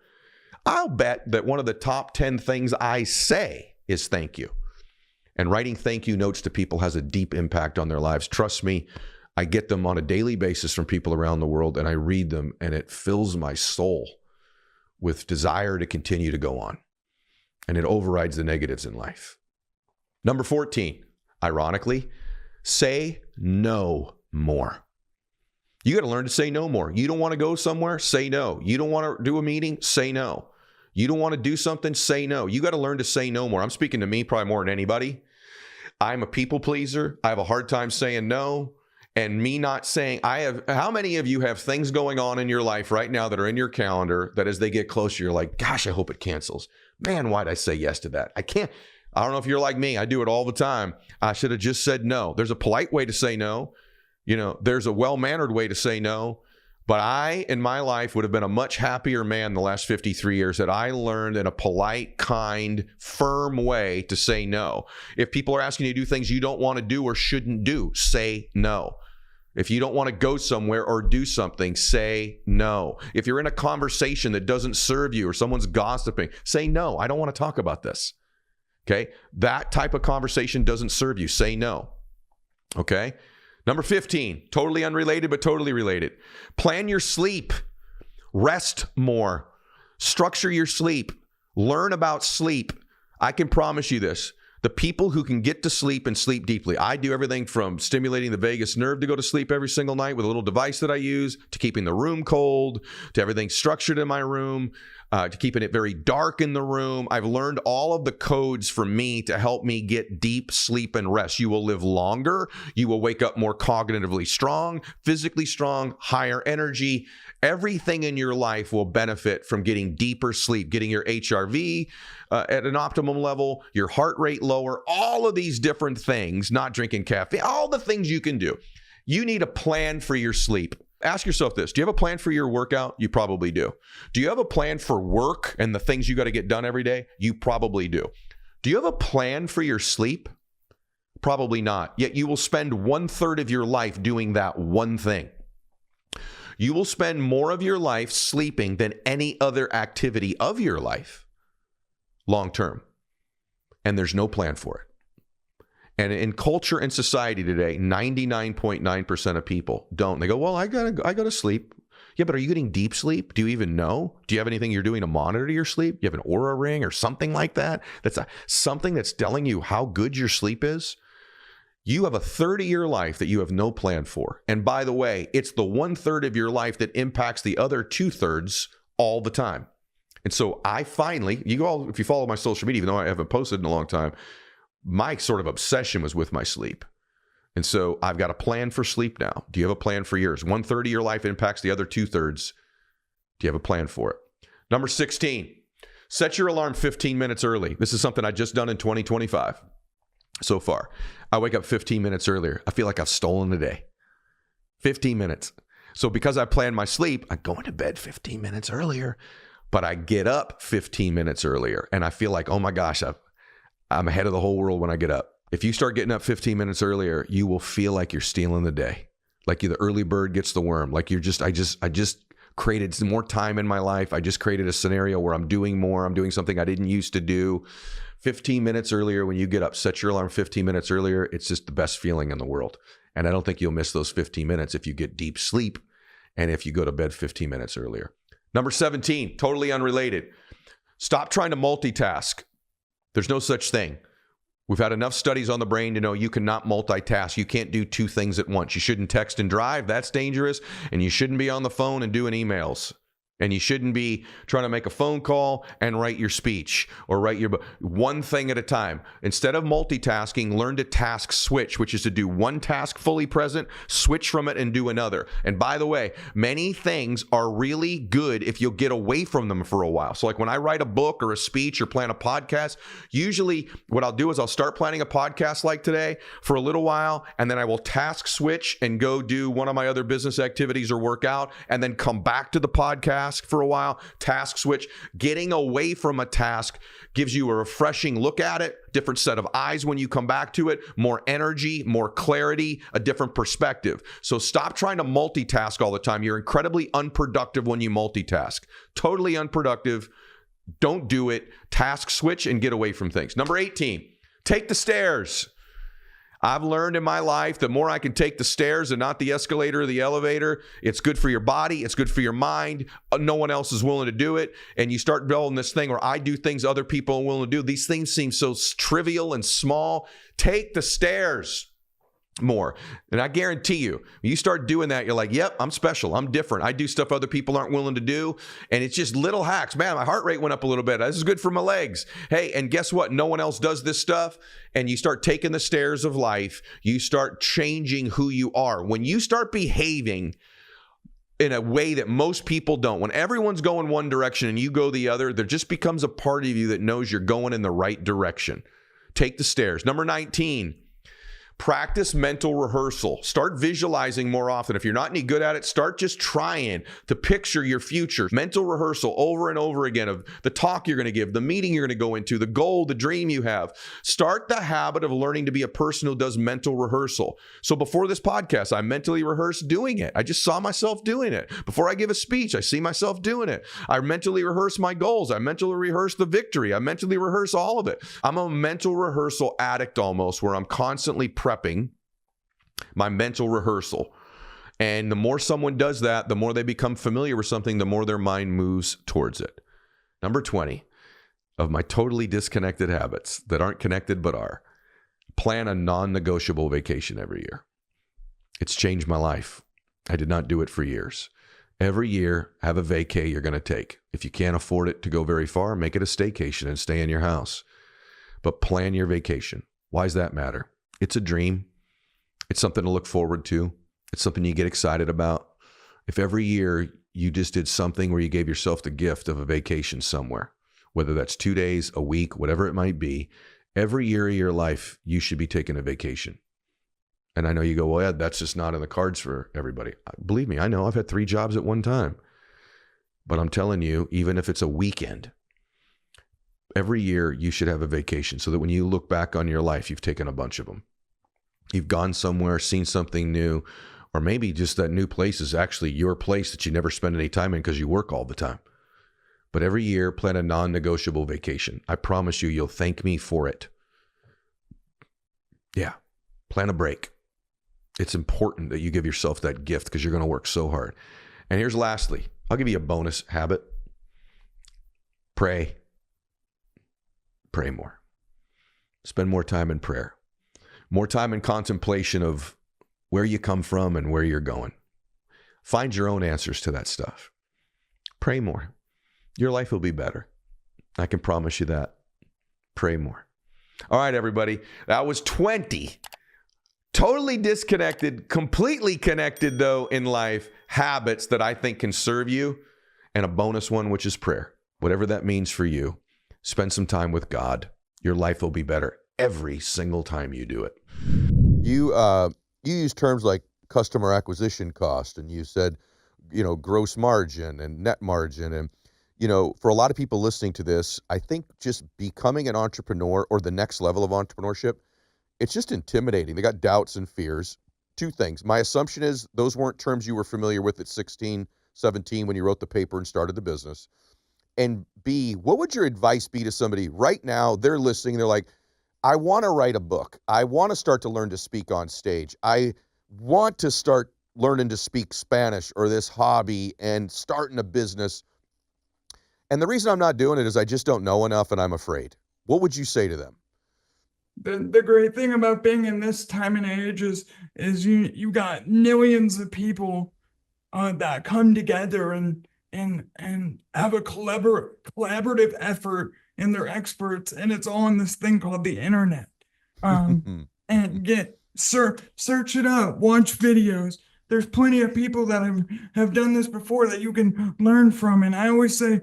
[SPEAKER 2] I'll bet that one of the top 10 things I say is thank you. And writing thank you notes to people has a deep impact on their lives. Trust me, I get them on a daily basis from people around the world, and I read them, and it fills my soul with desire to continue to go on. And it overrides the negatives in life. Number 14, ironically, say no more. You got to learn to say no more. You don't want to go somewhere? Say no. You don't want to do a meeting? Say no. You don't want to do something? Say no. You got to learn to say no more. I'm speaking to me probably more than anybody. I'm a people pleaser. I have a hard time saying no. And me not saying, how many of you have things going on in your life right now that are in your calendar that as they get closer, you're like, gosh, I hope it cancels. Man, why'd I say yes to that? I don't know if you're like me. I do it all the time. I should have just said no. There's a polite way to say no. There's a well-mannered way to say no. But I, in my life, would have been a much happier man the last 53 years that I learned in a polite, kind, firm way to say no. If people are asking you to do things you don't want to do or shouldn't do, say no. If you don't want to go somewhere or do something, say no. If you're in a conversation that doesn't serve you or someone's gossiping, say no. I don't want to talk about this. Okay? That type of conversation doesn't serve you. Say no. Okay? Number 15, totally unrelated, but totally related. Plan your sleep. Rest more. Structure your sleep. Learn about sleep. I can promise you this. The people who can get to sleep and sleep deeply. I do everything from stimulating the vagus nerve to go to sleep every single night with a little device that I use, to keeping the room cold, to everything structured in my room, to keeping it very dark in the room. I've learned all of the codes for me to help me get deep sleep and rest. You will live longer. You will wake up more cognitively strong, physically strong, higher energy. Everything in your life will benefit from getting deeper sleep, getting your HRV at an optimum level, your heart rate lower, all of these different things, not drinking caffeine, all the things you can do. You need a plan for your sleep. Ask yourself this. Do you have a plan for your workout? You probably do. Do you have a plan for work and the things you got to get done every day? You probably do. Do you have a plan for your sleep? Probably not. Yet you will spend 1/3 of your life doing that one thing. You will spend more of your life sleeping than any other activity of your life long term. And there's no plan for it. And in culture and society today, 99.9% of people don't. They go, well, I gotta sleep. Yeah, but are you getting deep sleep? Do you even know? Do you have anything you're doing to monitor your sleep? Do you have an Oura ring or something like that? That's something that's telling you how good your sleep is. You have a 30-year life that you have no plan for. And by the way, it's the 1/3 of your life that impacts the other 2/3 all the time. And so I finally, if you follow my social media, even though I haven't posted in a long time, my sort of obsession was with my sleep. And so I've got a plan for sleep now. Do you have a plan for yours? 1/3 of your life impacts the other 2/3. Do you have a plan for it? Number 16, set your alarm 15 minutes early. This is something I just done in 2025 so far. I wake up 15 minutes earlier. I feel like I've stolen the day. 15 minutes. So because I plan my sleep, I go into bed 15 minutes earlier, but I get up 15 minutes earlier. And I feel like, oh my gosh, I'm ahead of the whole world when I get up. If you start getting up 15 minutes earlier, you will feel like you're stealing the day. Like you're the early bird gets the worm. Like I just created some more time in my life. I just created a scenario where I'm doing more. I'm doing something I didn't used to do. 15 minutes earlier when you get up, set your alarm 15 minutes earlier. It's just the best feeling in the world. And I don't think you'll miss those 15 minutes if you get deep sleep and if you go to bed 15 minutes earlier. Number 17, totally unrelated. Stop trying to multitask. There's no such thing. We've had enough studies on the brain to know you cannot multitask. You can't do two things at once. You shouldn't text and drive. That's dangerous. And you shouldn't be on the phone and doing emails. And you shouldn't be trying to make a phone call and write your speech or write your one thing at a time. Instead of multitasking, learn to task switch, which is to do one task fully present, switch from it and do another. And by the way, many things are really good if you'll get away from them for a while. So like when I write a book or a speech or plan a podcast, usually what I'll do is I'll start planning a podcast like today for a little while, and then I will task switch and go do one of my other business activities or work out, and then come back to the podcast for a while, task switch. Getting away from a task gives you a refreshing look at it, different set of eyes when you come back to it, more energy, more clarity, a different perspective. So stop trying to multitask all the time. You're incredibly unproductive when you multitask. Totally unproductive. Don't do it. Task switch and get away from things. Number 18, take the stairs. I've learned in my life, the more I can take the stairs and not the escalator or the elevator, it's good for your body. It's good for your mind. No one else is willing to do it. And you start building this thing where I do things other people are willing to do. These things seem so trivial and small. Take the stairs more. And I guarantee you, when you start doing that, you're like, yep, I'm special. I'm different. I do stuff other people aren't willing to do. And it's just little hacks. Man, my heart rate went up a little bit. This is good for my legs. Hey, and guess what? No one else does this stuff. And you start taking the stairs of life. You start changing who you are. When you start behaving in a way that most people don't, when everyone's going one direction and you go the other, there just becomes a part of you that knows you're going in the right direction. Take the stairs. Number 19. Practice mental rehearsal. Start visualizing more often. If you're not any good at it, start just trying to picture your future. Mental rehearsal over and over again of the talk you're going to give, the meeting you're going to go into, the goal, the dream you have. Start the habit of learning to be a person who does mental rehearsal. So before this podcast, I mentally rehearsed doing it. I just saw myself doing it. Before I give a speech, I see myself doing it. I mentally rehearse my goals. I mentally rehearse the victory. I mentally rehearse all of it. I'm a mental rehearsal addict almost, where I'm constantly prepping my mental rehearsal. And the more someone does that, the more they become familiar with something, the more their mind moves towards it. Number 20 of my totally disconnected habits that aren't connected but are: plan a non-negotiable vacation every year. It's changed my life. I did not do it for years. Every year, have a vacay you're going to take. If you can't afford it to go very far, make it a staycation and stay in your house. But plan your vacation. Why does that matter? It's a dream. It's something to look forward to. It's something you get excited about. If every year you just did something where you gave yourself the gift of a vacation somewhere, whether that's 2 days, a week, whatever it might be, every year of your life, you should be taking a vacation. And I know you go, well, Ed, that's just not in the cards for everybody. Believe me, I know. I've had 3 jobs at one time. But I'm telling you, even if it's a weekend, every year you should have a vacation so that when you look back on your life, you've taken a bunch of them. You've gone somewhere, seen something new, or maybe just that new place is actually your place that you never spend any time in because you work all the time. But every year, plan a non-negotiable vacation. I promise you, you'll thank me for it. Yeah, plan a break. It's important that you give yourself that gift because you're going to work so hard. And here's lastly, I'll give you a bonus habit. Pray. Pray more. Spend more time in prayer. More time in contemplation of where you come from and where you're going. Find your own answers to that stuff. Pray more. Your life will be better. I can promise you that. Pray more. All right, everybody. That was 20 totally disconnected, completely connected, though, in life, habits that I think can serve you, and a bonus one, which is prayer. Whatever that means for you, spend some time with God. Your life will be better every single time you do it.
[SPEAKER 3] You use terms like customer acquisition cost, and you said, gross margin and net margin. And, for a lot of people listening to this, I think just becoming an entrepreneur or the next level of entrepreneurship, it's just intimidating. They got doubts and fears. 2 things. My assumption is those weren't terms you were familiar with at 16, 17 when you wrote the paper and started the business. And B, what would your advice be to somebody right now? They're listening. They're like, I want to write a book. I want to start to learn to speak on stage. I want to start learning to speak Spanish or this hobby and starting a business. And the reason I'm not doing it is I just don't know enough and I'm afraid. What would you say to them?
[SPEAKER 4] The great thing about being in this time and age is you got millions of people that come together and and have a collaborative effort, and they're experts, and it's all on this thing called the internet. And search it up, watch videos. There's plenty of people that have done this before that you can learn from. And I always say,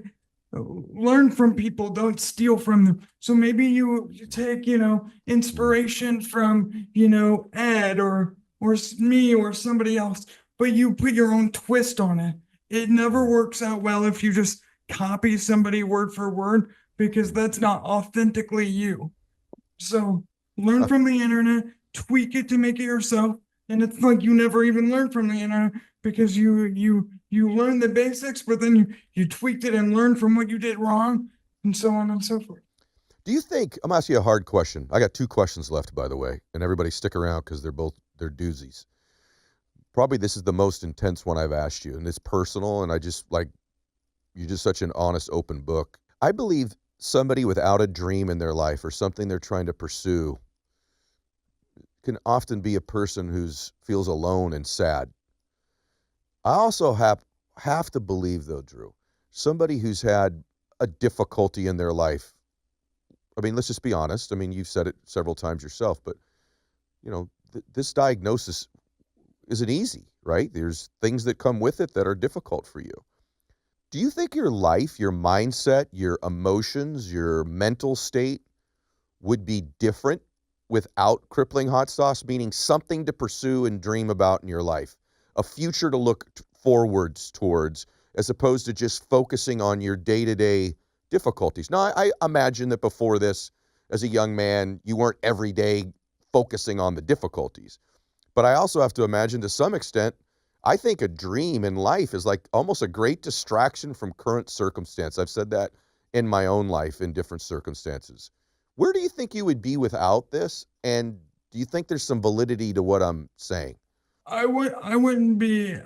[SPEAKER 4] learn from people, don't steal from them. So maybe you take, inspiration from, Ed or me or somebody else, but you put your own twist on it. It never works out well if you just copy somebody word for word, because that's not authentically you. So learn from the internet, tweak it to make it yourself. And it's like you never even learned from the internet, because you learned the basics, but then you tweaked it and learned from what you did wrong, and so on and so forth.
[SPEAKER 3] Do you think, I'm asking you a hard question. I got 2 questions left, by the way, and everybody stick around because they're doozies. Probably this is the most intense one I've asked you, and it's personal, and I just you're just such an honest, open book. I believe somebody without a dream in their life or something they're trying to pursue can often be a person who feels alone and sad. I also have to believe, though, Drew, somebody who's had a difficulty in their life. I mean, let's just be honest. I mean, you've said it several times yourself, but, this diagnosis isn't easy, right? There's things that come with it that are difficult for you. Do you think your life, your mindset, your emotions, your mental state would be different without crippling hot sauce, meaning something to pursue and dream about in your life, a future to look forwards towards, as opposed to just focusing on your day-to-day difficulties? Now, I imagine that before this, as a young man, you weren't every day focusing on the difficulties. But I also have to imagine, to some extent, I think a dream in life is like almost a great distraction from current circumstance. I've said that in my own life in different circumstances. Where do you think you would be without this? And do you think there's some validity to what I'm saying?
[SPEAKER 4] I wouldn't be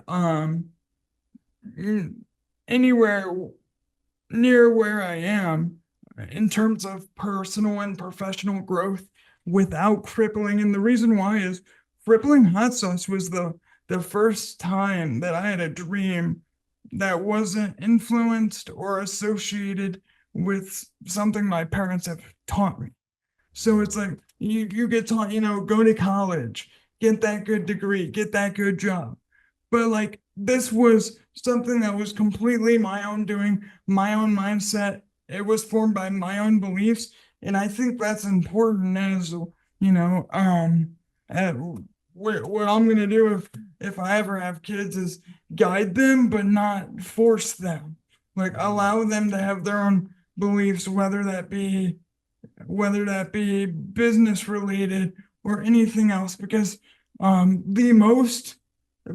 [SPEAKER 4] anywhere near where I am in terms of personal and professional growth without crippling. And the reason why is crippling hot sauce was the first time that I had a dream that wasn't influenced or associated with something my parents have taught me. So it's like you get taught, go to college, get that good degree, get that good job. But like this was something that was completely my own doing, my own mindset. It was formed by my own beliefs. And I think that's important as, what I'm going to do if I ever have kids is guide them, but not force them. Like allow them to have their own beliefs, whether that be business related or anything else, because the most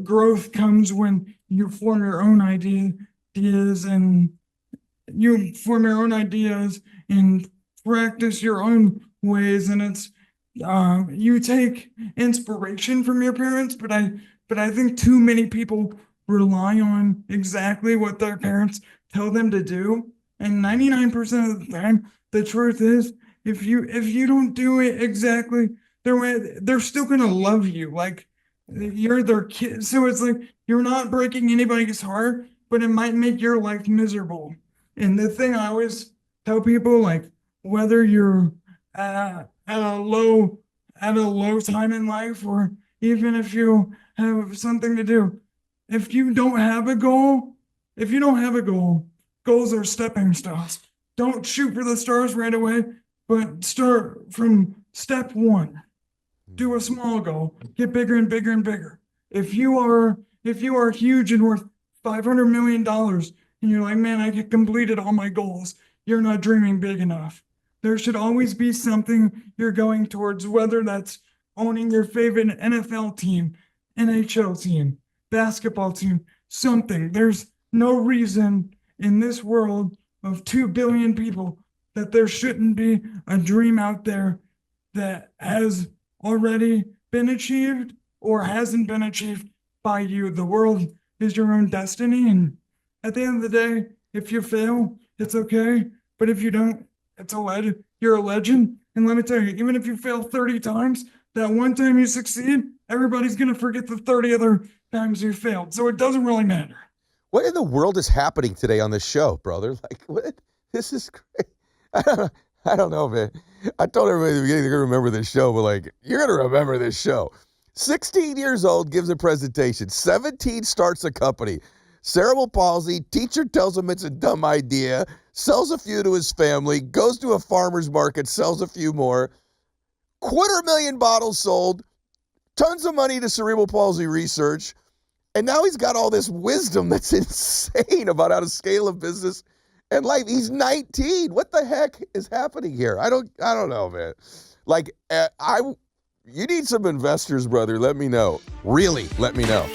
[SPEAKER 4] growth comes when you form your own ideas and practice your own ways. And it's you take inspiration from your parents, but I think too many people rely on exactly what their parents tell them to do. And 99% of the time, the truth is, if you don't do it exactly their way, they're still gonna love you. Like you're their kid. So it's like you're not breaking anybody's heart, but it might make your life miserable. And the thing I always tell people, like whether you're at a low time in life, or even if you have something to do, if you don't have a goal, goals are stepping stones. Don't shoot for the stars right away, but start from step 1. Do a small goal, get bigger and bigger and bigger. If you are huge and worth $500 million and you're like, man, I completed all my goals, you're not dreaming big enough. There should always be something you're going towards, whether that's owning your favorite NFL team, NHL team, basketball team, something. There's no reason in this world of 2 billion people that there shouldn't be a dream out there that has already been achieved or hasn't been achieved by you. The world is your own destiny. And at the end of the day, if you fail, it's okay. But if you don't, you're a legend. And let me tell you, even if you fail 30 times, that one time you succeed, everybody's going to forget the 30 other times you failed. So it doesn't really matter.
[SPEAKER 3] What in the world is happening today on this show, brother? Like, what? This is great. I don't know, man. I told everybody at the beginning they're going to remember this show, but like, you're going to remember this show. 16 years old, gives a presentation. 17 starts a company. Cerebral palsy, teacher tells him it's a dumb idea, sells a few to his family, goes to a farmer's market, sells a few more. 250,000 bottles sold, tons of money to cerebral palsy research, and now he's got all this wisdom that's insane about how to scale a business and life. He's 19. What the heck is happening here? I don't know, man. Like, you need some investors, brother. Let me know. Really, let me know.